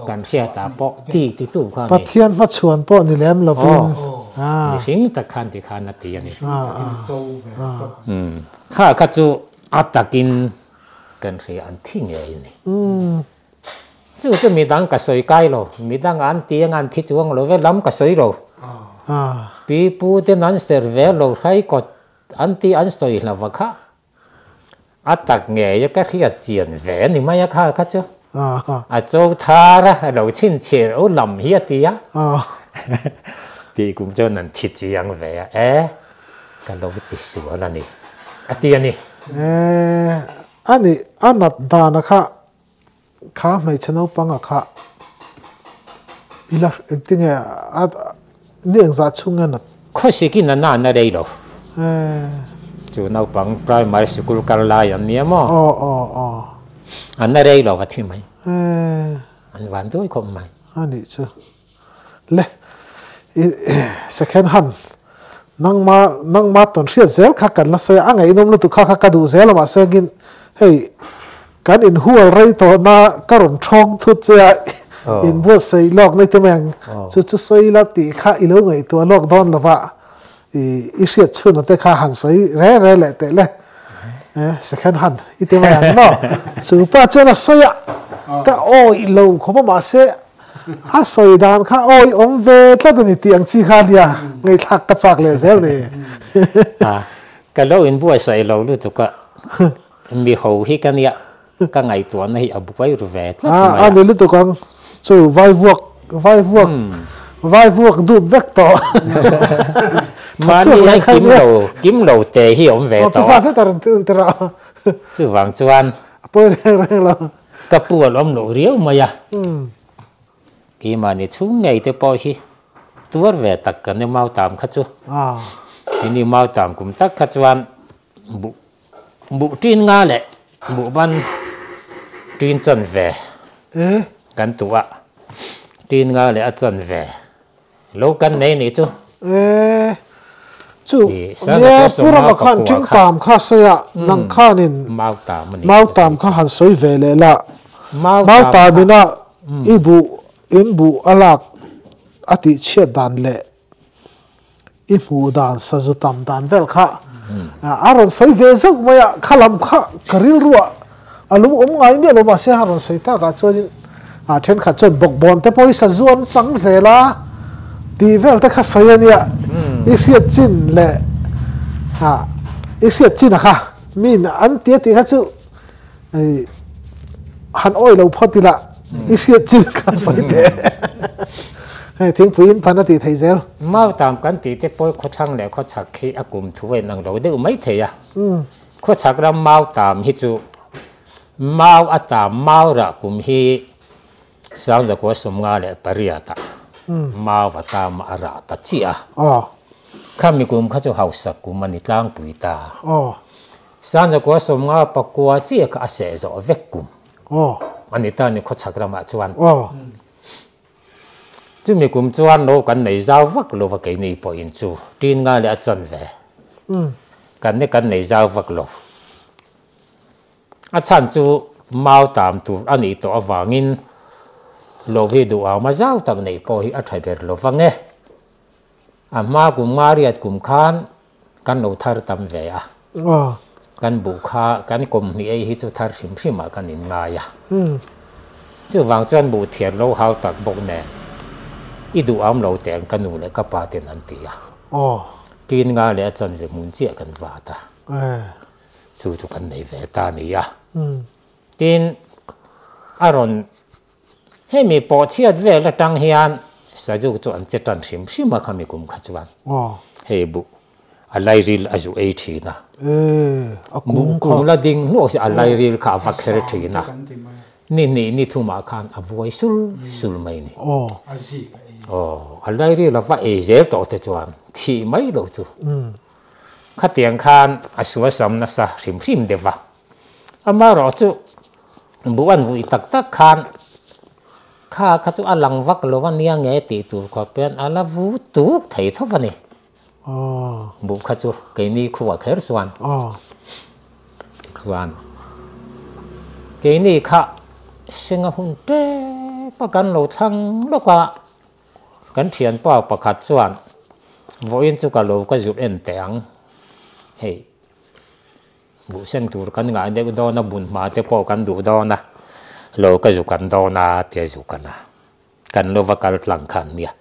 kan khia ta po ti tu kha ni
pathian ma chuan po ni lem lovin
hing ta khan ti khan na ti ani kha chu atakin kan khia an thing e ni chu mi dang ka soi kai lo mi dang an tiang an thi chuang lo ve lam ka soi lo pi pu te nan serve lo khai ko an ti an soi la wa kha atak nge ya ka khia chian ve ni ma ya kha chu châu tha ra lo chin che o lam hi ti ya ti kum cho nan thi chiang ve ya ka lo ti su la ni ati ani
ani anat dana kha mai chano panga kha ila tinge niang za chunga na
kho si ki na na rei lo chu nau pang primary school kar la yan ni mo anh ở đây lo vật thì mày anh vẫn tôi không mày
anh đi chứ lệ second hand nang ma ton riat zel kha kan la soya angai nom lu tu kha ka du zel ma se gin hey kan in hual rei to na karon thong thu che in bo sei lok nei te meng chu sei la ti kha i lo ngai to lok don lawa i riat chu na te kha han sei re le te le second hand i te meng no chu pa che na soya ka oi lo kho ma se a soi dan kha oi om ve tla ni tiang chi kha dia ngai thak ka chak le zel ni
ka lo in bua sai lo lu tu ka mi ho hi kan ya ka ngai tu nei abu vai ru ve
a ni lu tu kang chu vai vuok du vek to
ma ni ai kim lo te hi om ve to
sa fe tar tra
chu wang chuan
po re lo
ka pu lom lo riu ma ya khi mà ni chung ngày tới bao hi tuar về tắc cái mau tạm khát chú ni mau tạm cũng tắc khát chuan bu tin nga lệ bu ban tin chân về cái tua tin nga lệ chân về lâu cái này ni chú
chú nghe pura mà khăn tin tạm khát sơi nang khăn in mau tạm khát hàn soi về lệ la mau tạm bên na ibu in bu alak ati chiat dan le i mu dan sa zu tam dan vel kha aron sei ve zak maya khalam kha karil ruwa alum ngai me lo ma se haron sei ta ka chon a then kha chon bok bon te poi sa zuan chang zela ti vel ta kha sei ania i riat chin le i riat chin kha min an ti ti kha chu han oi lo photila i riat chin kha sei te tiếng phim phan ti thấy zel
mau tạm cán ti te poi khó thang lệ khó chặt khi akum thuê năng rồi đều mấy thế à khó chặt ra mau tạm hi chu mau tạm mau ra kum hi sang giờ có sum nga lệ pariata mau và tạm ra ta chi à kami kum kha chu hausa kum mani tlang pui ta sang giờ có sum nga pakwa chi ka ase zo vek kum mani ta ni khó chặt ra ma chuan chú mi cũng chuan lo kan nei zau vak lo va ke nei po in chu tin nga le chan ve kan nei zau vak lo a chan chu mau tam tu ani to awangin lo vi du a ma zau tak nei po hi a thai ber lo wange a ma kum mariat kum khan kan lo thar tam ve a kan bu kha kan kom ni ei hi chu thar sim sim a kan in nga ya chu wang chuan bu thiar lo hau tak bok ne i du am lo te kan nu le ka pa ten an ti a tin nga le chan ve mun chi kan wa ta chu chu kan nei ve ta ni ya tin aron he mi po chiat ve la tang hian sa ju chu an che tan sim sim ma khami kum kha chuan he bu alai ril aju ei thi na kum la ding no si alai ril kha va kher thi na ni thu ma khan a voi sul mai ni alai ril la va e je to te chuan thi mai lo chu kha tiang khan a suwa sam na sa sim sim de va ama ro chu bu an vui tak tak khan kha chu alang vak lo van nia nge ti tu kho pen ala vu tu thei tho va ni bu kha chu ke ni khuwa kher suan ke ni kha singa hun te pa kan lo thang lo ka kan thian pa pakhat chuan voin chu ka lo ka zup en teang hei bu sen tur kan nga de do na bun ma te po kan du do na lo ka zu kan do na te zu kana kan lo va kal tlang khan nia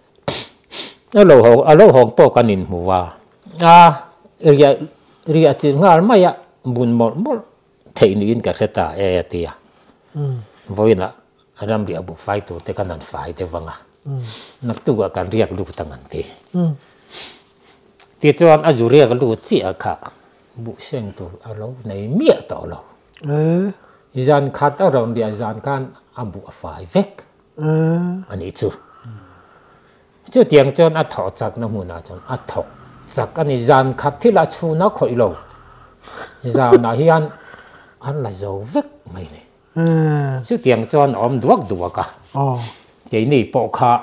alo hong po kan in muwa ria chi ngal ma ya bun mol thei ni in ka kheta e tia voina ram ria bu fai tu te kan an fai te wanga nak tu ga kan riak lu tangan te ti chuan a zu riak lu chi a kha bu seng tu alo nei mia to lo zan khat around dia zan kan abu fai vek ani chu tiang chon a tho chak na mu na chon a thok chak ani zan khat thila chu na khoi lo za na hian an la zo vek mai ne chứ tiếng chọn om đuốc cả cái này bộ khá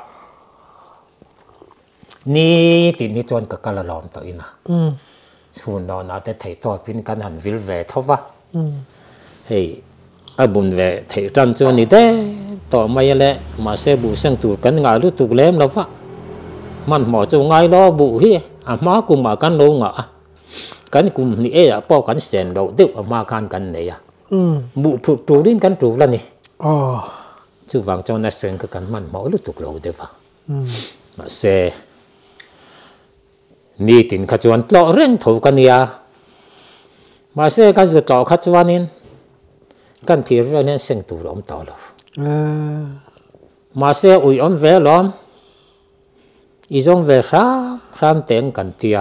ni thì ni chọn cả là làm tới na xuân đó na để thấy tôi pin căn hẳn vil về thôi va hey bùn về thấy chân chọn ni đấy tỏ mày lẽ mà sẽ bù sang tủ cắn ngài lúc tủ lém đâu va mình mỏ cho ngay đó bù hi má cùng mà căn lâu ngã căn cùng ni ấy bao căn sen đầu tiếp mà căn này bù phụ trụ đến căn trụ là nè chú vàng cho nó sen cái căn mình mỗi lúc tụ lâu đấy va mà xe ni tin khát chuan lọ reng thầu căn nia mà xe cái gì lọ khát chuan in căn thì rồi nên sen tụ lom tàu lâu mà xe ui om về lom ý giống về sám tiếng căn tia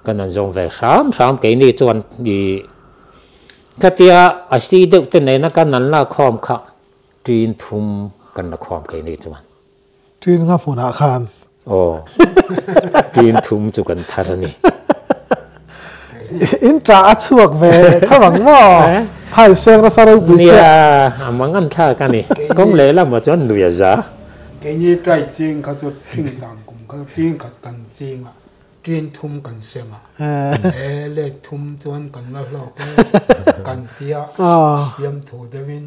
căn anh giống về sám cái này chuan đi cái tia à xí được tên này nó căn anh là khom khá tin thum căn là khom cái này chuan
tin ngáp hồn hạ khan
tin thum chu căn thà này
in trả chuộc về thằng bằng mò hai sen nó sao đâu bị
xe mang ăn thà cái này công lẽ là một chỗ nuôi giá
cái như trái chiênเขาจะทิ้งต่างกลุ่มเขาทิ้งกับตันเสียงทิ้งทุ่มกันเสียงเล่ทุ่มจวนกันมาหลอกกันเตี้ยยำถูเดวิน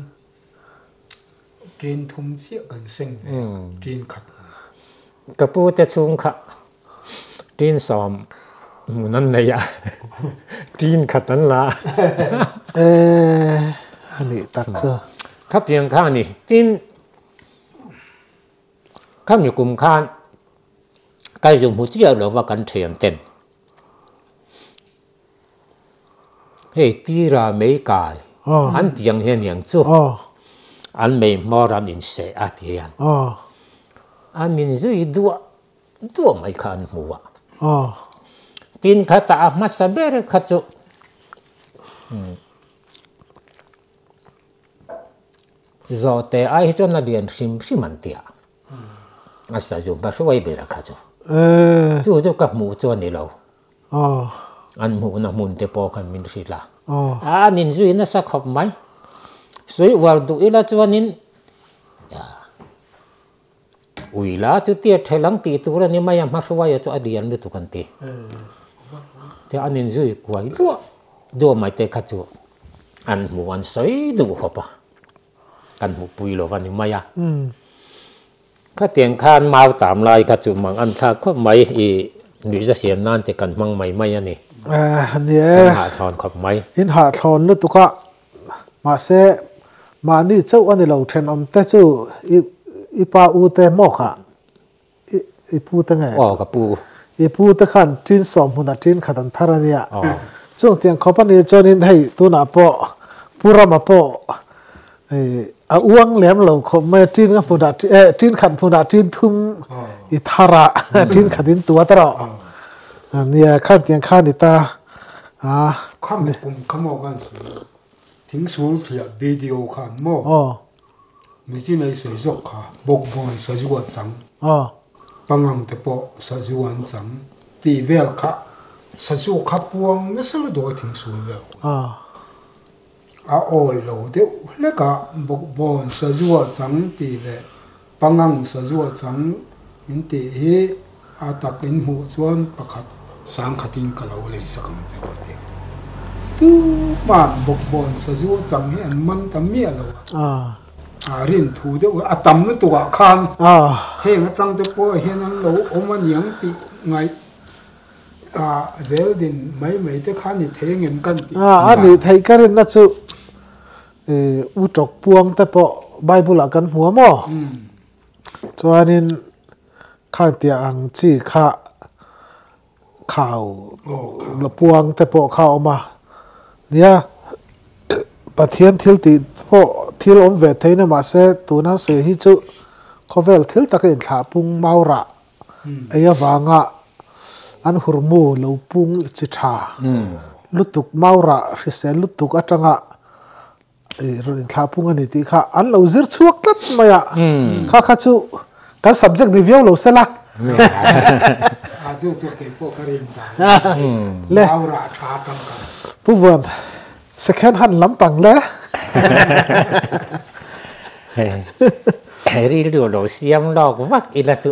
ทิ้งทุ่มเสียกันเสียงทิ้งขัด
กระปูจะชุ่มค่ะทิ้งซ้อมนั่นเลยอะทิ้งขัดนั่นละ
อันนี้ตักเจอ
ถ้าเตียงข้านี่ทิ้งข้ามอยู่กลุ่มข้านใกล้อยู่หัวเจียวหรือว่ากันเทียนเต้นเฮ้ตีราไม่กายอันเตียงเฮียนอย่างจู่อันไม่มอรันอินเสอาเทียนอันนินจุยดัวไม่ขันหัวตินขัดตามาสเบรขัดจู่จอแต่ไอ้จนน่ะเรียนซิมันเตียอาศัยอยู่บ้านช่วยเบรกจู่จู่กับหมูจวนนี่เราอันหมูน่ะมุนเตปอกันมินสิละนินจุยน่ะสักขบไหมสวยวัลดูอีละจวนนินอุ้ยละจุดเตี้ยเทลังตีตัวนี้ไม่ยังมาช่วยจู่อดีตนี่ตุกันตีแต่อันนินจุยกว่าดัวไม่เตะขัดจู่อันหมูอันสวยดูขบกันหมูปุยโลวันนี้ไม่ยังข้าเตียงข้านมาตามลายข้าจุมังอันท่าก็ไม่หรือจะเสียนานแต่กันมังไม่ยันนี่
เนี่ย
หาทอนขบไม่
อินหาทอนนึกตุกะมาเสมานี่เจ้าอันนี้เราเทนอมแต่จู่อีปาอูเตมอกอะอีปูตั้งไง
กับปู
อีปูตะขันจีนสอมหุ่นจีนขัดอันทารานี่ช่วงเตียงเขาปนี่จอนินให้ตัวหน้าปอปูรามาปออ้วงแหลมเหล่าเขาไม่จีนกับผู้ดัดจีนขัดผู้ดัดจีนทุ่มอิทาระจีนขัดดินตัวตลอดเนี่ยขั้นเตียงข้านิตา
ข้ามปุ่มขโมยกันทิ้งสูงเถียวิดีโอขันโม่มีที่ในสวยสกค่ะบกบอลสจวนจังปังหังเตปอสจวนจังตีเวลค่ะสจวขับวงนั่นสละโดยทิ้งสูงเวลโอ้ยเราเดี๋ยวแล้วก็บอกบอลสจวจังปีเลยปังหังสจวจังอินตีตักอินหูจวนประคัดสังขติงกเราเลยสักคำเดียวเดียวตู้บ้านบอกบอลสจวจังเห็นมันทำเมียเราเรียนถูเดี๋ยวตั้มนั่นตัวคันเฮงตั้งแต่พอเห็นนั้นเราอมันยังปีไงเจลดินไม่แต่คันนี่เทเงินกัน
อันนี้ไทยกันนั่นจู่อุจกพวงแต่พอไบเบิลกันหัวหม้อส่วนนี้ข้างเตียงจีข่าวละพวงแต่พอข่าวมาเนี่ยประเทศทิลติพอทิลอมเวทไทยนะมาเสตัวนั้นเสียฮิจุเขาเวลทิลตะเกียนขาปุงเมาระไอ้ยาวางะอันหุรมูลูปุงจิตาลุตุกเมาระริเซลุตุกอัตงะรุ่นขาปุงอันนี้ที่ข้าอันเราจิรชวกตัดมาอ่ะข้าจูการ subject review เราเสร็จละ
จู่ๆเก็บพวกกระดิ่งตาเล่าราคาตั้งกัน
ผู้วัน second hand ลำปังเลย
ri lo siam lo vak ila chu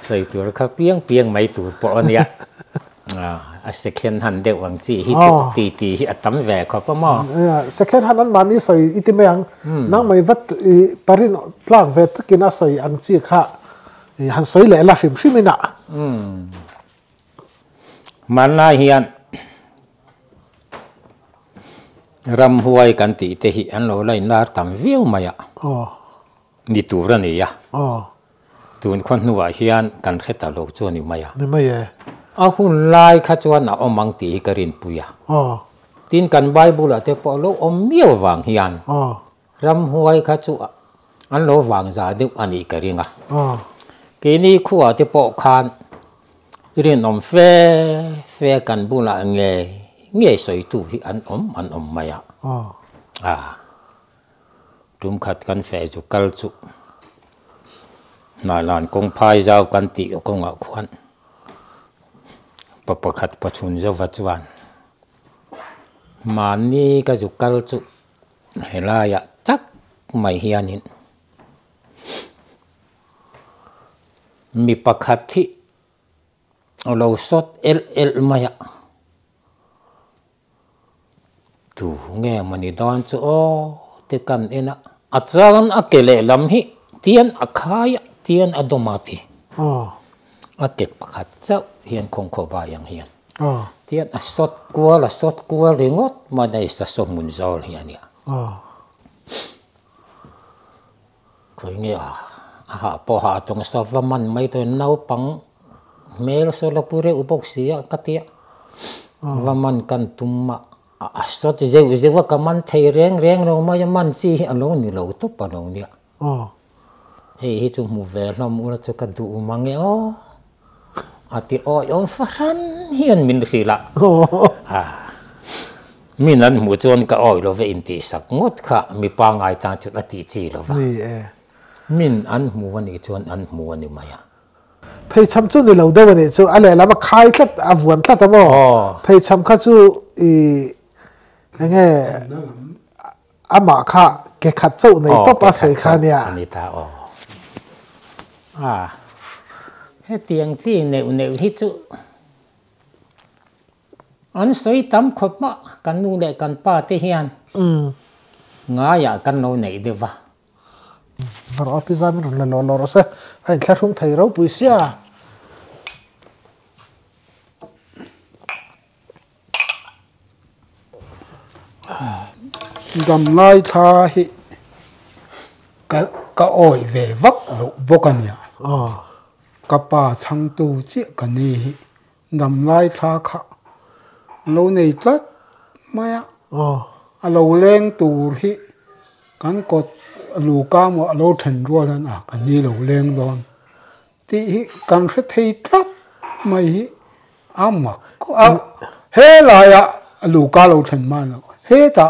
sei tur kha piang mai tur po ania a second hand de wang chi hi chu ti atam ve kho pa mo
second hand an mani soi itimeng nang mai vat parin plak ve takina soi ang chi kha han soi le la hrim hrimina
man la hian ram huai kan ti te hi an lo lai nar tam viu maya ni tur ani ya tun khon nuwa hian kan kheta lo chu ni maya
ni mai
a hun lai kha chuan a omang ti karin puya tin kan bible ate po lo om miao wang hian ram huai kha chu an lo wang za deu ani karinga ke ni khuwa te po khan rin om fe kan bula nge soi tu hi an om maya tum khat kan fe chu kal chu na lan kong phai zau kan ti ko nga khuan pakhat pachun zo wachuan mani ka chu kal chu helaya tak mai hianin mi pakhat thi lo sot el maya tu nge mani don chu te kan ena achang akele lam hi tian akhaya tian adomati aket pakhat chau hian khong kho ba yang hian tian a sot kwa ringot ma dai sa somun zol hian ya khoi nge ha po ha tong sa vaman mai to nau pang mel so la pure upok sia katia vaman kan tumma sot zewa kaman thei reng no ma man chi alo ni lo to pa no nia hi chu mu ver no mu chu ka du mangi ati yon faran hian min sila min an mu chon ka lo ve in ti sak ngot kha mi pa ngai ta chu ati chi lo wa min an mu ani chon an mu ani maya
phei cham chu ni lo de wani chu ale lama khai thlat avuan thlat mo phei cham kha chu nge ama kha ke khat chu nei to pa sei kha nia
ani ta he tiang chi neu hi chu an soi tam khop ma kan nu le kan pa te hian nga ya kan no nei de wa
ro pizza min lo se ai thlarhum thei ro puisia
gam lai tha hi ka oi ve vak lo bokania kapa chang tu chi kani hi gam lai tha kha lo nei tlat maya alo leng tur hi kan kot lu ka mo alo then ro lan kani lo leng don ti hi kan khe thei tlat mai hi ama ko he la ya lu ka lo then man he ta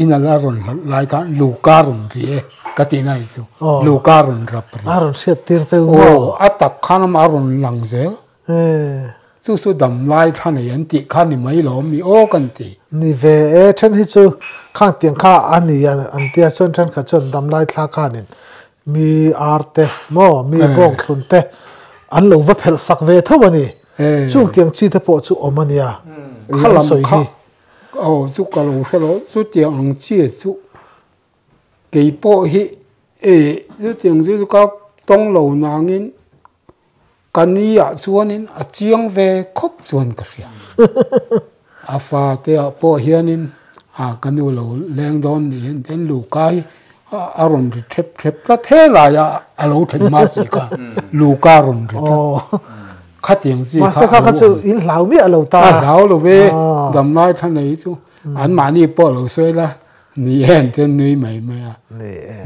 ina la ron lai ka lu ka ron ri kati nai chu lu ka ron rap ri
aron se tir chu
atak khanam aron lang je su dam lai khan yan ti khan ni mai lo mi kan ti
ni ve then hi chu khang tiang kha ani an tia chon than kha chon dam lai thla khanin mi arte mo mi bong thun te an lo va phel sak ve thawani chung tiang chi te po chu omania
khalam soi hi chu ka lo hlo chu tiang ang chi chu ke po hi chu tiang chu ka tong lo nangin kania chuanin a chiang ve khop chuan ka ria afa te po hianin kanu lo leng don ni ten lu kai aron ri thep la thela ya alo then ma si ka lu ka ron ri khatiang ji
ma sa kha chu in lau mi alo ta
lau lo ve dam lai than nei chu an mani po lo soi la ni hen ten nui mai mai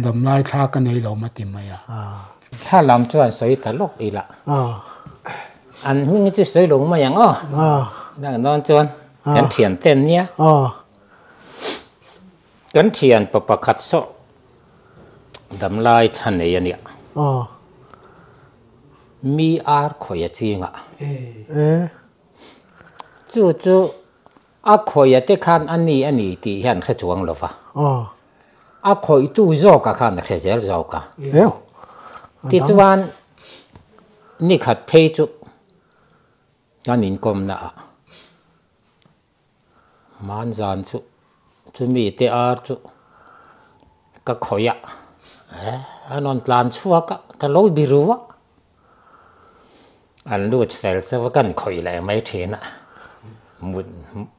dam lai kha ka nei lo ma ti mai
ถ้าลำชวนสวยตลกอีละอันนี้จะสวยลงมาอย่างนั่งนอนชวนกันเถียนเต้นเนี้ยกันเถียนประคัดโซดำลายทันเนี่ยเนี่ยมีอาร์คอยจริงอ่ะจู่ à khơi te khan anh đi thì hiện khơi chuang lo va à khơi tu zo cả khan khơi zel zo cả thì chuan ni khát phê chu anh in com na man zan chu mi te ar chu ka khơi à anh plan chua ka lối biru anh lụt phèn sẽ có cần khơi lại mấy thế nè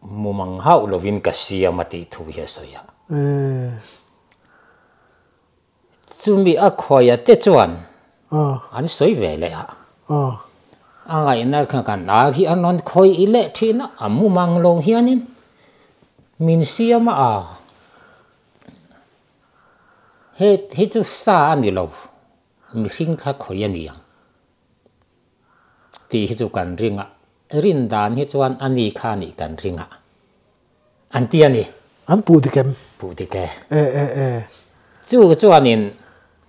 mù măng hậu là vin cái gì mà tí thu hết rồi à chuẩn bị khơi à tết chuẩn anh soi về lại à anh ấy nói cái thì anh nói khơi ít lệ thế nè mù măng long hiền nín mình xia mà hết chút xa anh đi lâu mình xin khắc khơi anh đi thì chú cần riêng rin đàn hết chuan anh đi khá nị cần riêng anh tiền nị
anh bù đi kem
chú chuan in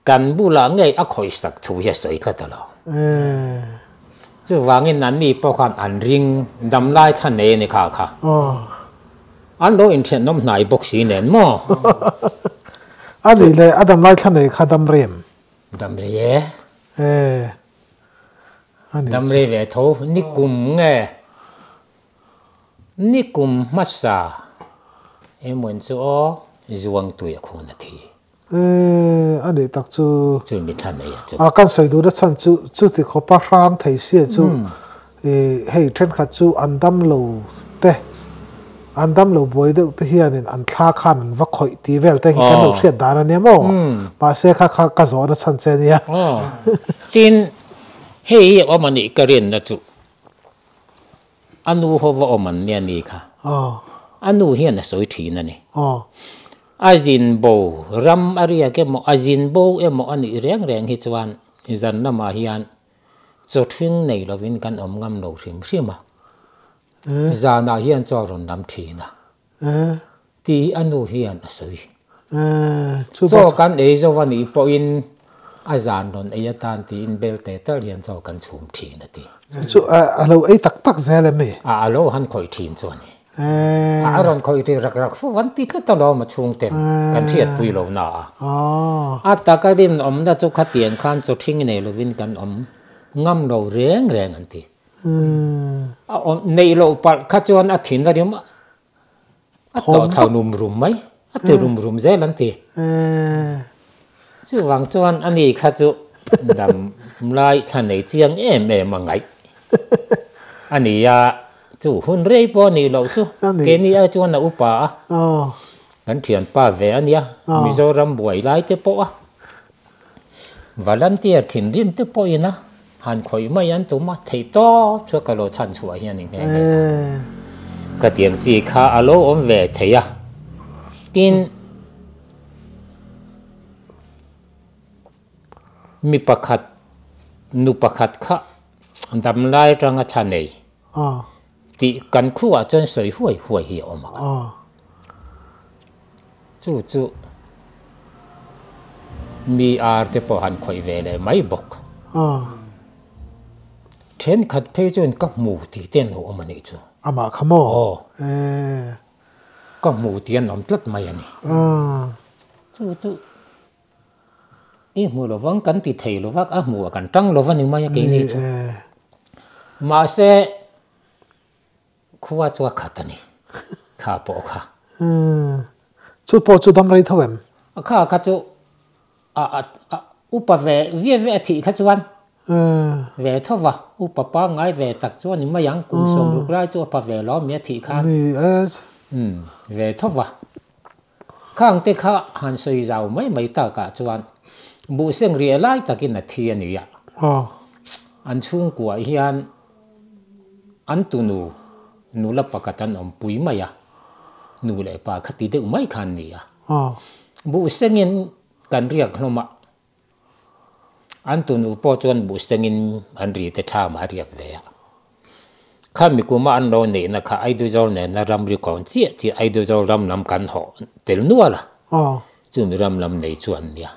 cần bù là ngay khơi sắc thu hết rồi cái đó chú vàng in anh đi bao khoan anh riêng đâm lại thân này nị khá anh đâu in chuyện nôm nải bốc xí nền mò
anh đi lấy anh đâm lại thân này khá đâm rèm
đâm rê về thô ní cùng nghe ní cùng mất sa em muốn cho duang tuổi không là thì
anh ấy tác chú
mình thân này
căn sợi đồ đó chân chú thì có ba rang thấy xia chú hay trên khát chú ăn đâm lâu bồi được thì hiện anh khá khăn vắt khỏi tí về thì cái lâu xịt đá này mà mà sẽ khá cái gió nó chân chân nha
tin hey ở mình đi cái riêng đó chú anh nu họ vào mình nghe đi cả anh nu hiện là soi thị này azin bo ram area ke mo azin bo em mo ani reng hi chuan izan na ma hian cho thing nei lovin kan ngam lo rim ma za na hian cho ron lam thi na ti anu hian asoi cho kan e zo wani po in azan ron e tan ti in belte tar hian cho kan chum thi na ti
chu alo e tak zele me
alo han khoi thin chuan ron khoi ti rak fu wan ti ka to lo ma chung ten kan thiat pui lo na ta ka din da chu khatian khan chu thing nei lovin kan ngam lo reng an ti nei lo par kha chuan a thin da rim to thau num rum mai te rum zel an ti chu wang chuan ani kha chu dam lai than nei chiang em ma ngai ani ya chú hun rei po ni lo chu ke ni a chuan na upa kan thian pa ve ania Mizoram buai lai te po volunteer thin rim te po ina han khoi mai an tu ma thei to chu ka lo chan chu hian ni nge ka tiang chi kha alo om ve theya tin mi pakhat nu pakhat kha dam lai tanga chanei thì cần khu ở trên水会hiểu mà chú mi ar te po han khoi về lại mấy bọc trên khát phê cho các mù thì tiền hộ mà này chú
mà không mò
các mù tiền làm rất may này chú ý mù lo vắng cắn thì thầy lo vác mù cắn trăng lo vắng nhưng mà cái này chú mà sẽ khu chua khát này khá bộ khá
chú bộ chú đâm ra thôi em
khá chú upa về thì khá chú ăn về thôi vào upa ba ngày về tắc chú nhưng mà yang cũng sống được lại chú upa về lo mía thì khá về thôi vào khá anh tê khá hắn suy giàu mấy ta cả chú ăn bộ sinh rìa lại ta kia là thiên này ạ anh chung của hiền anh tu nu la pakatan pui maya nu le pa khati de mai khan ni bu sengin kan riak hloma antu nu po chon bu sengin an ri te tha ma riak ve khami kuma an lo ne na kha aidu jol ne na ram ri kon chi aidu jol ram nam kan ho tel nuala chu mi ram lam nei chuan nia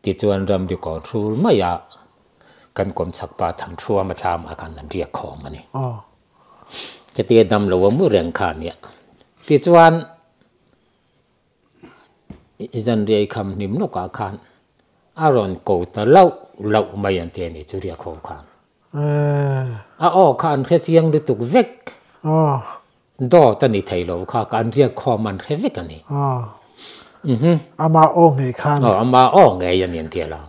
ti chuan ram ri kon thul maya kan kom sak pa tham thua ma tha ma kan nam riak kho mani cái tiền nằm lâu mua riêng khăn nhỉ thì chuan dân riêng khăm niệm nó cả khăn aron cổ ta lâu lâu mấy anh tiền này chú riêng khâu khăn khăn cái tiếng được tục vét đó ta này thấy lâu khăn cái riêng kho man cái vét cái này
ama nghe khăn
ama nghe anh nhìn tiền là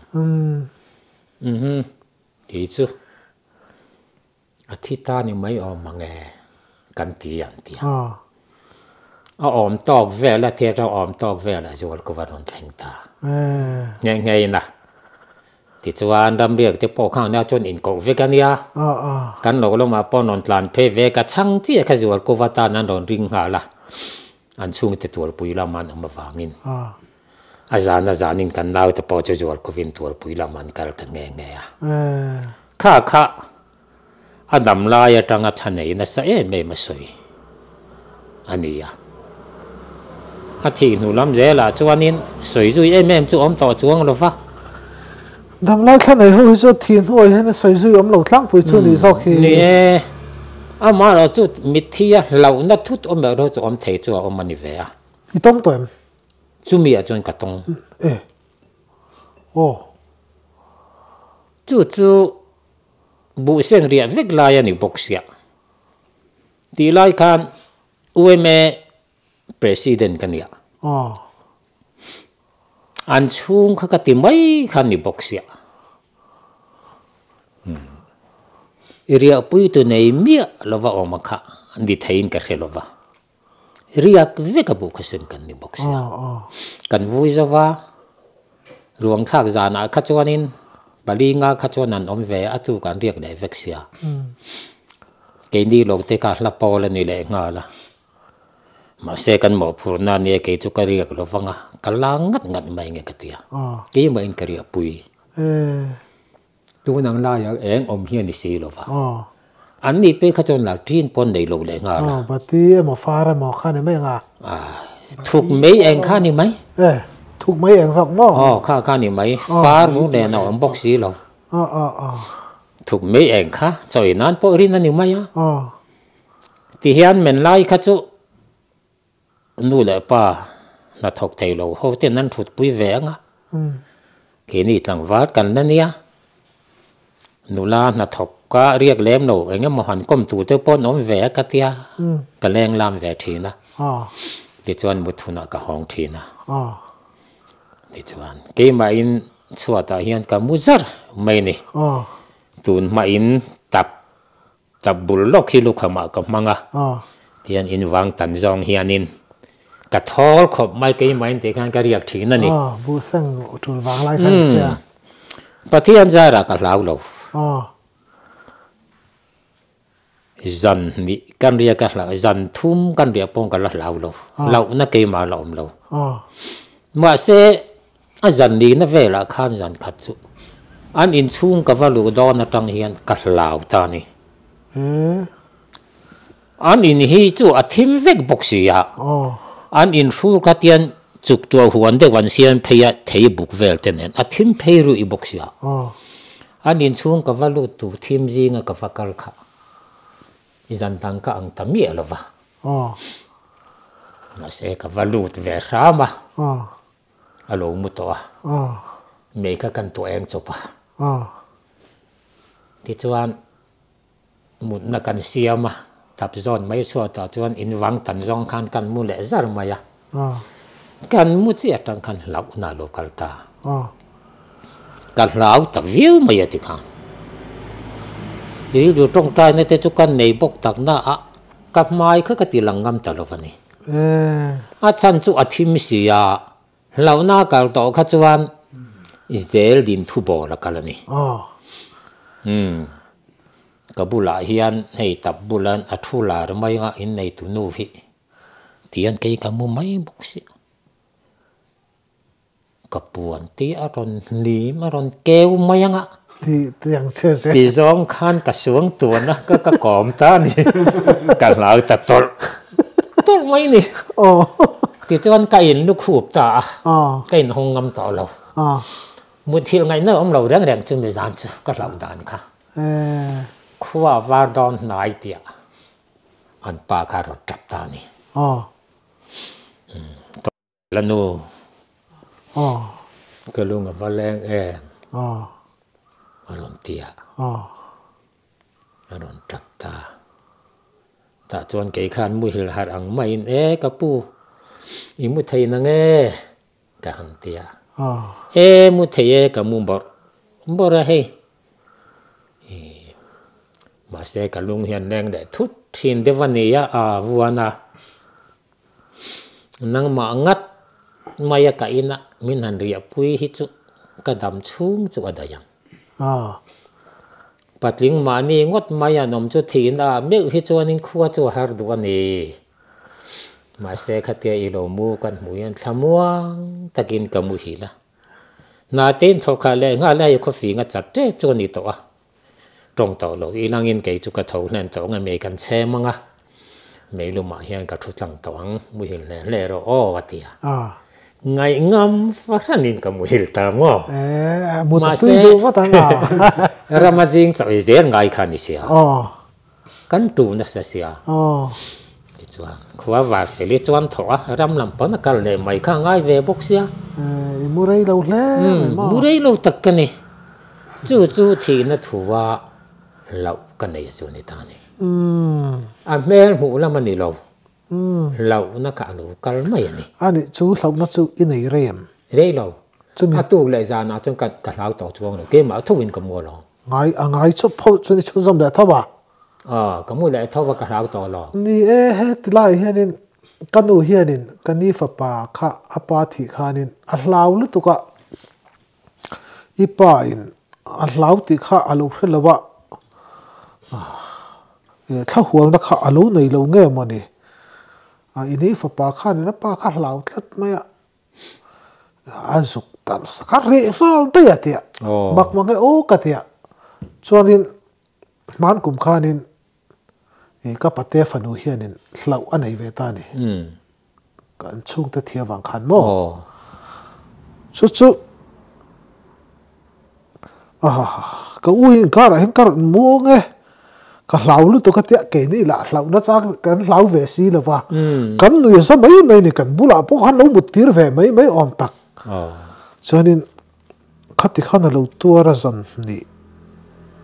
thì chứที่ตานี่ไม่ออกมาไงกันตีอันตีออมตอกเวลาเทียเราออมตอกเวลาจวดก็ว่าโดนแทงตาไงนะที่จวนดำเรียกที่พอข้างเนี่ยจนอินโกเวกันเนี่ยกันเราลงมาปอนนหลานเพเวกช่างเจี๊ยขจวดก็ว่าตานั้นโดนริงหาละอันช่วงที่ตัวปุยละมันเอามาฟังอินอาจารย์นินกันเราแต่พอจะจวดก็วินตัวปุยละมันกันตั้งไงข้าอันดำลายจังอันนี้นะเอ๊ะไม่มาสวยอันนี้อาทิตย์นู้นลำเจล่ะจวนนี้สวยจุยเอ๊ะแม่จุอมต่อจวงหรอฟะ
ดำลายแค่ไหนเขาจะทิ้งโอ้ยให้สวยจุยอมหลงทั้งปุยจุนี่สักที
นี่มาเราจุดมิที่เรานัดทุกอมเราจะอมเทจัวอมมันนี่เวีย
อีต้องตัว
จุมีจนกระตงจู่บุเสียงเรียกวิกลายนี่บกเสียที่ไล่กันอุเอเมประธานกันเนี่ยอันช่วงเขาก็ติไม่ขันนี่บกเสียเรียกปุยตัวในเมียลว่าออกมาค่ะดิเทียนกันเสร็จลว่าเรียกวิกบุกเสียงกันนี่บกเสียกันวุ้ยจะว่ารวงทักษะนักขจวนินบาลีงาขจวนันอมเวอตุกันเรียกได้เวกเสียเกณฑ์ดีโลกเตกาลปอลนี่แหละงาละมาเสกันหมอพูดนั่นเนี่ยเกจุกเรียกเราฟังกำลังงัดไม่เงี้ยกันเตียกี่ไม่อินกเรียปุยตัวนังลายเองอมเฮียนิสีเราฟังอันนี้เป็นขจรหลักที่ปนในโลกเลยงาละ
บัดนี้หมอฟ้าหมอข้านี่ไม่งา
ถูกไม่เองข้านี่ไหม
ถูกไหมเองสักหม้อ
ข้านี่ไหมฟ้ารู้แน่นอนบอกสีเราถูกไม่เองข้าจอยนั้นพอรินนั่นนี่ไหมที่เฮียนเหม็นไล่ข้าจุนู่นแหละป้าน่าถกใจเราเขาเต้นนั้นถูกปุยแหวงเห็นนี่ต่างวัดกันนั่นเนี่ยนู่นละน่าถกก็เรียกเลี้ยมเราเองมหันก้มตู่เจ้าป้อนน้องแหวกกันเตียกันแรงลามแหวทีนะดิจวนบุตรนักห้องทีนะดิจวนเกี่ยมาอินชัวตาเฮียนกับมุจร์ไม่นี่ตูนมาอินตับบุลล็อกที่ลูกขมากับมังเฮียนอินวางตันจองเฮียนินกระทอลขบไม่เกี่ยมาอินเด็กกันก็เรียกทีนั่นนี่
บุษงถูกวางไล่ขันเสีย
ปะเทียนจะรักกับเราจันนี่กันเรียกกันเราจันทุ่มกันเรียกปงกันเรานักเกี่ยมาเรามาเสจันนี่นั่นเวลาข้านจันขัดสุอันอินชุ่งกับว่าลูกดอนตั้งเฮียนกับเราตานี่อันอินฮีจู่อาทิมเวกบกเสียอันอินฟูกัดยันจุกตัวหัวเด็กวันเสียนเพย์เทียบุกเวลเทนอาทิมเพย์รู้อีบกเสียอันอินชุ่งกับว่าลูกตัวทีมจีงกับฟักกัลค่ะจันตังก็อังตามีอะไรวะมาเสกับว่าลูกเวรามาอารมณ์มุตัวเมฆกันตัวเองจบที่จวนมุดนักกันเสียมาทับซ้อนไม่ชัวร์ต่อจวนอินวังตันจองคันกันมุเละซาร์มายากันมุเสียตังกันเหล่านาโลกัลตากันเหล่าตะวิวไม่ยติขันยี่ดูตรงใจในเตจุกันในบกตักหน้ากับไม้เขาก็ตีหลังงำตลอดวันนี้อาจารย์จุอธิมเสียเหล่าหน้ากัลต่อขจวนอิสราเอลดินทุบอละกันนี่กับบุลาเฮียนให้ตับบุลันอัทุลาไม่งะอินในตุนูฟิที่อันเกี่ยกับมุไม่บุกเสียกับปวนที่อารอนลีมอารอนเกวไม่งะ
ที่ยังเชื่อ
ที่จองขันกระสวงตัวนะก็กอมตานี่กันเหล่าตัดตลไม่นี่ที่จวนไก่ลูกขูบตาไก่หงงำต่อเรามุดที่ไงเนอะเราเรื่องจุ่มในจานจุก็เหล่าดานค่ะขวาวาร์ดอนนายเตีย an pa kha ro trap ta ni lanu ka lunga valeng aron tia aron trap ta chuan ke khan mu hil har ang mai in ka pu i mu thei na nge ka han tia mu thei ka mu bor ra hei mà sẽ cả lung hiền đen để thút thiên để văn này vua na năng mà ngắt mày cả ina min han ria pui hi chu ka dam chung chu adayang patling ma ni ngot maya nom chu thin me hi chu anin khuwa chu har du ani mà sẽ khatia ilo mu kan muyan thamuang takin ka mu hi la na ten thoka le nga la ko fi nga chat te chu ni to trong tàu lối ilang in cái chú cái thầu nên tàu ngày mấy căn xe măng mấy lúc mà hiện cái chút lăng tàu mùi hình lẻ rồi vậy thì ngày ngâm phát hiện cái mùi hình tao mà xe Ramazin sợi dễ ngày khăn đi xia căn tù nó sẽ xia khóa vài phải lấy chuan thọ ram làm bón cái này mấy khang ngay về bốc xia
mua đây lâu lẽ
mua đây lâu tất cái này chú thì nó thủ lâu cái này cho người ta này mẹ mù là mà này lâu nó cả lâu cái mấy
này chú lâu nó chú in này
rem lâu tu lại ra nó trong cả lâu tổ chuông rồi cái mà thu in cầm mua rồi
ngay chú phô chú chú dòng để thâu
cầm mua lại thâu vào cả lâu tổ rồi
ni hết lại hết nên cái nụ hiện nên cái ni phật bà khá apa thì khá nên lâu lúc tụi cả ipa in lâu thì khá lâu hết là vậy khá huống nó khá lâu này lâu nghe mà nè ini phật bà khá nên nó bà khá lâu thật mấy dục tan khá rẻ ngal tê tiệt mặc mà cái ô cái tiệt cho nên man cũng khá nên cái bát tê phần nuôi hiện nên lâu anh ấy về ta nè cái chung tới thiệt vàng khăn mò chú cái uy cái là cái mua nghe cái lão lúc tôi cái tiệt cái này là lão nó chắc cái lão về xí là va cái người sao mấy này này cái bù lão bốc hắn nấu một tiếng về mấy om tắc cho nên khát thì khát là lâu tua ra dần đi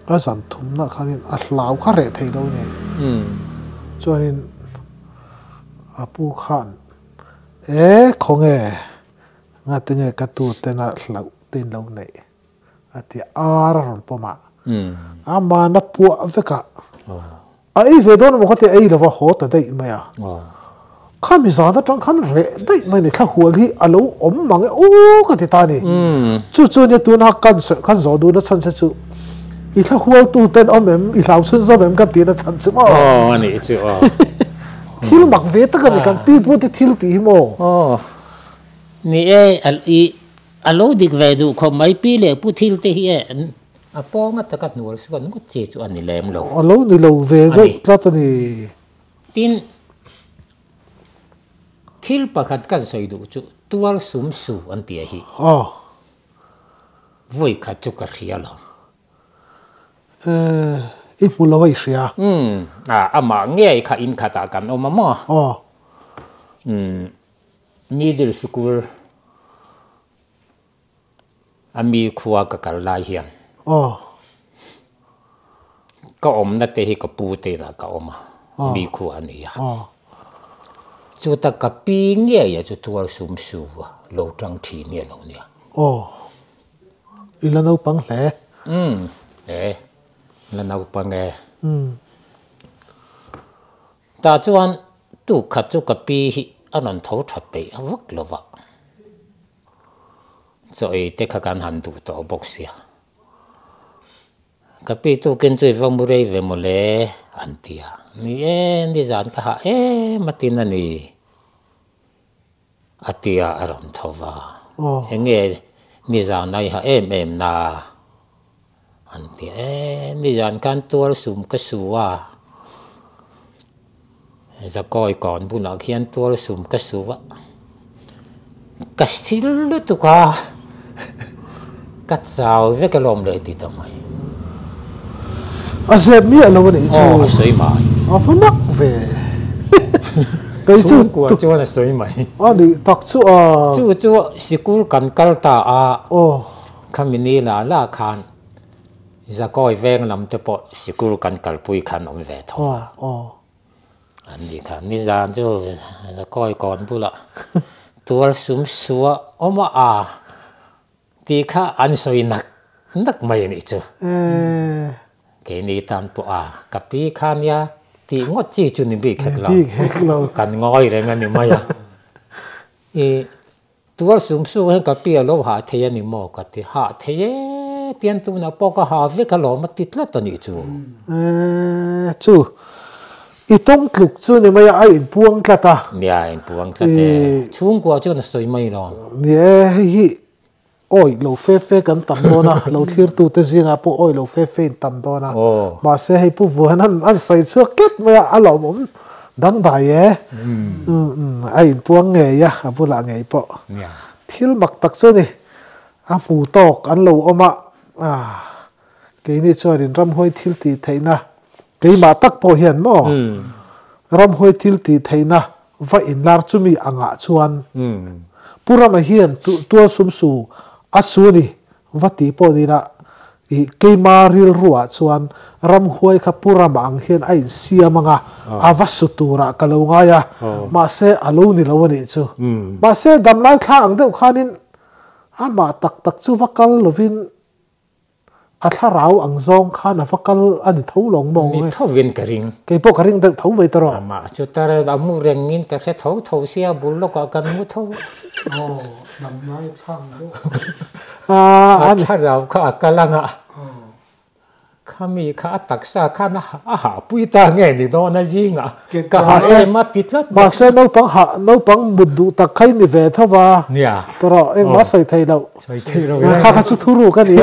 cái dần thùng nó khá nên lão khá rẻ thấy đâu nè cho nên bù khan không nghe nghe tiếng nghe cái tu tên là lão tên lâu này thì rồi po mà mà nó po với cả ấy về đó nó có thể ấy là vào hốt ở đây mà khá mình sao đó trong khá rẻ đấy mà này khá huống hi alo mà cái ô cái thì ta này chú như tu nó căn gió tu nó chân sẽ chú ít khá huống tu tên em ít lão xuân sao em cái tiền nó chân chứ mà
anh ấy chứ
thiếu mặc về tất cả này căn pi bút thì thiếu tí mà
nè alo đi về đủ không mấy pi lệ bút thiếu tí hiện po ngắt tất cả nuôi số nó có chế cho anh ấy làm lâu
alo đi lâu về đấy ra tận này
tin thiếu bạc hạt cái sợi đủ chú tual sum su anh tiệt hi vui khát chút cái gì đó
ít mua lâu xí
mà nghe khá in khá ta cần ông mà middle school ami khua cái lai hiền cái ông nó thế cái bù thế là cái ông mi khua này chú ta cái pi nghe ya chú tual sum su lâu trăng thi nghe lâu nè
ilan đâu bằng lẽ
là nào bằng nghe ta chuan tu khát chú cái pi anh thấu thật bị vất lo vợ rồi để các anh hành đủ tổ bốc xia cái pi tu kiến chơi vong bù về một lẽ anh tia ni dàn cả ha mà tin anh đi tia aron thâu va nghe ni dàn này ha em na anh tia ni dàn can tua sum cái sủa giờ coi còn bù nào khian tua sum cái sủa cái xíu lúc tu qua cắt rào với cái lồng lệ thì tao mày
xem mi là vấn đề
chú sấy mày
phải mắc về cái
chú của chú là soi mày
đi tắc chú
chú school cần cal ta khamini la khan za koi veng lam te po school kan kalpui khan om ve tho an ni khan ni zan chu za koi kon bula tual sum suwa oma ti kha an soi nak mai ni chu ke ni tan po kapi khan ya ti ngot chi chu ni bi khek lo kan ngoi re nga ni mai tual sum suwa kapi lo ha the ni mo ka ti ha the tiền tu na po ka ha ve ka lo ma tit la tani chu
chu i tong tluk chu ni mai ai in puang tla ta
nia in puang tla te chung kwa chu na soi mai lo
ne hi oi lo fe kan tam do na lo thlir tu te zinga po oi lo fe tam do na ma se hei pu vu han an sai chu ket me a lo mom dang bai e ai in puang nge ya apu la nge po thil mak tak chu ni a pu tok an lo oma cái này cho đến ram hoi thil ti thấy na cái mà tắc po hiền mo ram hoi thil ti thấy na và in lar chu mi anga chuan pura ma hiền tua sum su asuni và ti po ni na cái mà ril ruwa chuan ram hoi kha pura ma ang hiền ai siamanga avasutura kalonga ya ma se alo ni lo ni chu ma se dam lai kha ang deuh khanin ama tak chu vakal lovin thà rau ang zong khan vakal ani thâu long mong
ni thâu vin karing
cái bộ karing được thâu vậy tao
mà chú ta ra amu rengin ka khe thâu sia bul lo ka kan mu thâu
nằm nói khang đó
anh thà rau kha kalanga kami kha taksa khan pui ta nghe ni do na jinga ka ha se ma titlat
ma se no pang mudu tak khai ni ve thawa
nia
tro eng ma sai thei lo kha chu thuru ka ni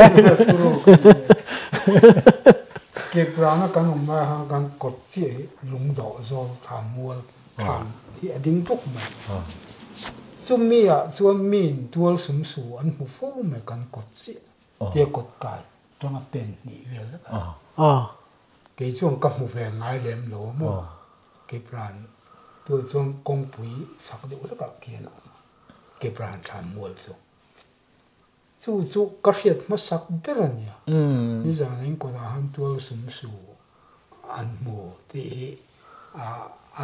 cái prana kan ma hang kan kot chi lung do zo tham mual tham hi ading tuk ma sumi chuan min tual sum su an mu fu me kan kot chi te kot kai trong a pen ni vel la cái chuang ka mu ve ngai lem lo mo cái pran tu chuang kong pui sak de la ka kian cái pran tham mual chu ka hiat ma sak berania ni za nen ko da han tual sum su an mo ti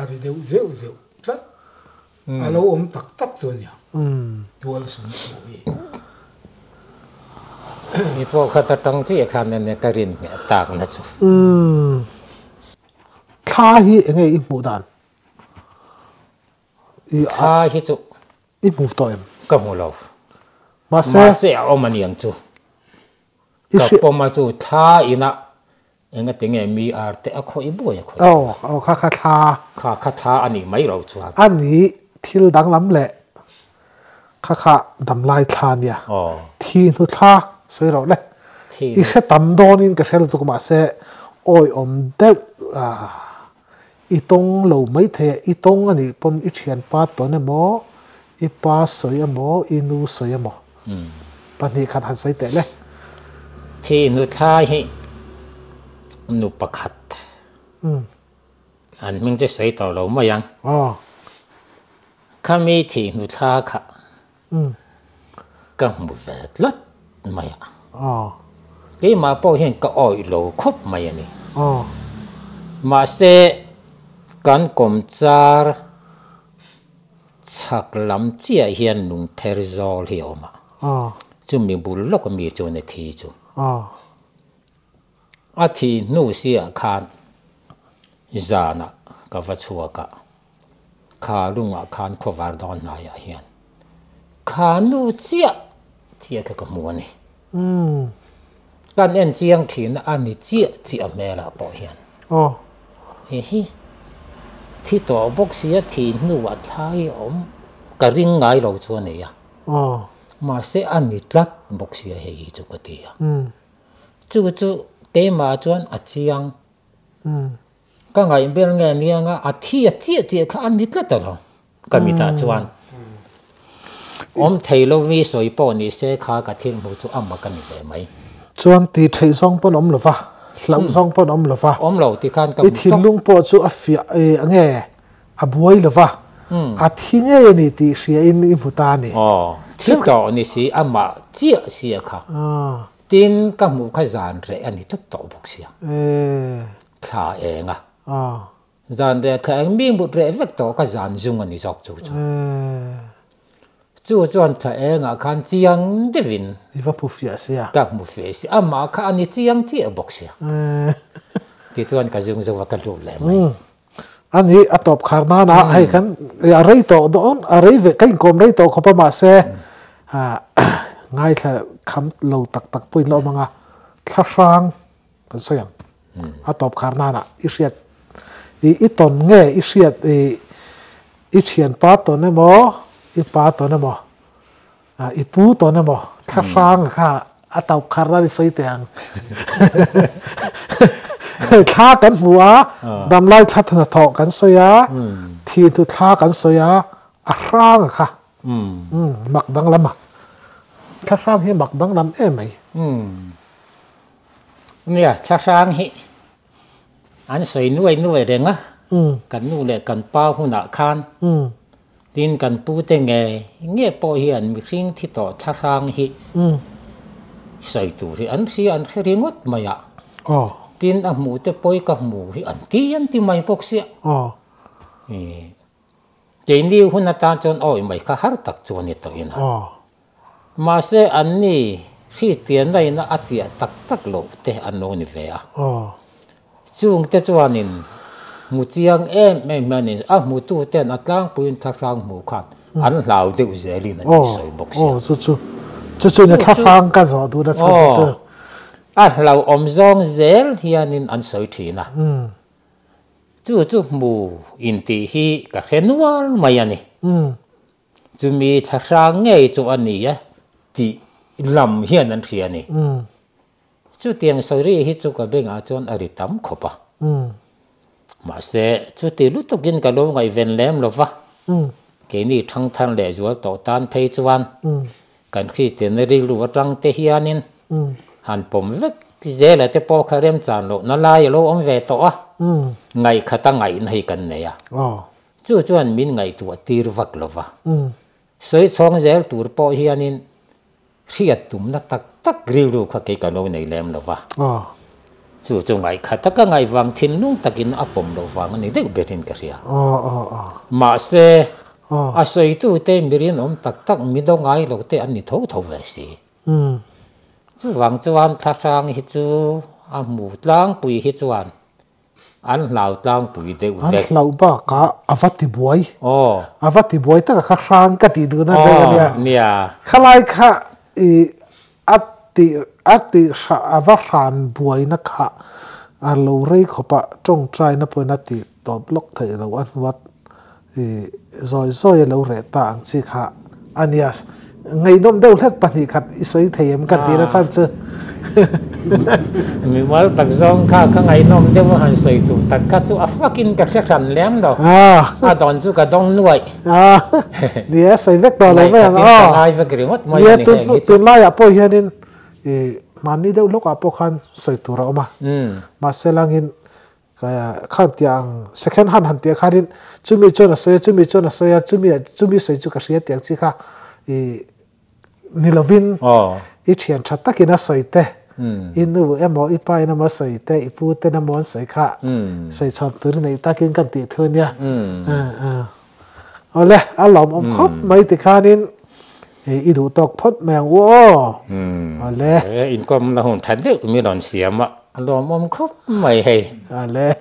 ri deu zeu plat alo tak chu nia tual sum su
ni po kha ta tang chi khan ne karin me tak na chu
kha hi nge i mu dan
kha hi chu
i mu to em
ka mu lo
ma se
o man yang chu ka po ma chu tha ina enga tinge mi arte a khoi bo ya khoi
kha
tha ani mai ro chu
ani thil dang lam le kha dam lai thlan ya thi nu tha soi ro le i kha tam don in ka khel tu ma se oi om de i tong lo mai the i tong ani pon i thian pa to ne mo i pa soi mo i nu soi mo pani khan han sai te le
thi nu tha hi nu pakhat an ming je sai to lo ma yang kami thi nu tha kha ka mu vet lot maya cái mà bao hiện cái oi lo khop maya ni mà se kan kom char chak lam chia hian nung perzol hi oma chu mi bul lo ko mi chu ne thi chu a thi nu sia khan zana ka va chua ka kha lunga khan kho var don na ya hian kha nu chia ka mu ni kan en chiang thin ani chia me la po hian hi thi to box sia thi nu wa thai om ka ring ngai lo chu ne ya mà sẽ ăn ít lát bốc xia hay cho cái gì à chú cái mà chuan à chiang cái ngày bên nghe miếng à thi chia cái ăn ít lát đó cái mi ta chuan thấy lo vi soi po ni sẽ khá cái thiên mù chú âm mà cái mi về mấy
chuan thì thấy song po om lo va lam song po om lo va
om lo thì kan
cái thiên lung po chú à phía nghe buai lova a thinge ni ti sia in imutani
thil to ni si ama chia sia kha tin ka mu kha zan re ani to to bok sia tha enga zan de kha mi bu re vek to ka zan zung ani jok chu chu chuan tha enga khan chiang de vin
iwa pu fia sia
ka mu fe si ama kha ani chiang chi bok sia ti chuan ka zung zo ka lu le mai
ani atop kharna na ai kan arei to don arei ve kai kom rei to khopa ma se ngai tha kham lo tak tak pui lo manga thlashang kan soyang atop kharna na isiat I ton nge isiat I thian pa to ne mo I pa to ne mo I pu to ne mo thlashang kha atop kharna ni sei teng thla kan hua dam lai thla thana tho kan soya thi tu thla kan soya a rang kha mak dang lama thla rang hi mak dang lam em ai
nia thla rang hi an soi nuai renga kan nu le kan pa huna khan tin kan pu te nge po hi an mi ring thi to thla rang hi soi tu ri an si an khringot maya tin a mu te poi ka mu hi an ti mai pok sia ke ni huna ta chon oi mai kha har tak chuan ni to ina ma se an ni khi tian dai na a chia tak lo te an no ni ve a chung te chuan in mu chiang em ni a mu tu ten atlang puin thang mu khat an hlau de u zeli na soi bok sia
chu ni thang ka zo du da chu
lau om zong zel hianin an soi thina chu mu in ti hi ka khenwal mai ani chu mi thasang nge chu ani ya ti lam hian an thia ni chu tiang soi ri hi chu ka benga chon ari tam khopa ma se chu ti lu to gin ka lo ngai ven lem lova ke ni thang than le zual to tan phei chuan kan khi ten ri lu atang te hianin han pom vek zela te po kharem chan lo na lai lo om ve to a ngai khata ngai nei kan ne ya chu chuan min ngai tu tir vak lova soi chong zel tur po hianin riat tum na tak griu ru kha ke ka lo nei lem lova chu ngai khata ka ngai wang thin lung takin a pom lo wang ni de berin ka ria ma se a soi tu te mirin om tak mi do ngai lo te an ni tho ve si chu wang chuan thla chang hi chu a mu tlang pui hi chuan an hlau tlang pui de u ve
hlau ba ka avati buai ta kha rang ka ti du na
nia
khalai kha ati sha avaran buai na kha a lo rei khopa tong trai na po na ti to block thai lo an wat zoi lo re ta ang chi kha anias ngày nôm đâu hết bận thì khát sấy thầy em cắt đi ra sao chứ
mình mới tập zong khá ngày nôm đâu mà hành sấy tụ tập cắt chú fucking các khách hàng lém đâu đòn chú cả đông nuôi
nè sấy vét đòn rồi mấy nè tụi lai à po hiện nên mà ní đâu lúc à po khan sấy tụ rồi mà sẽ langin cái khăn tiếng second hand hẳn tiếng khan chú mi cho nó sấy chú mi sấy chú cái sấy tiếng chi kha nilovin thian that takina soite inu emo ipai na ma soite ipu te na mon soi kha sei chon tur nei takin kan ti thunia ole alom om khop mai ti khanin idu tok phot meng wo ole
income na hon than de mi ron siam alom om khop mai he
ale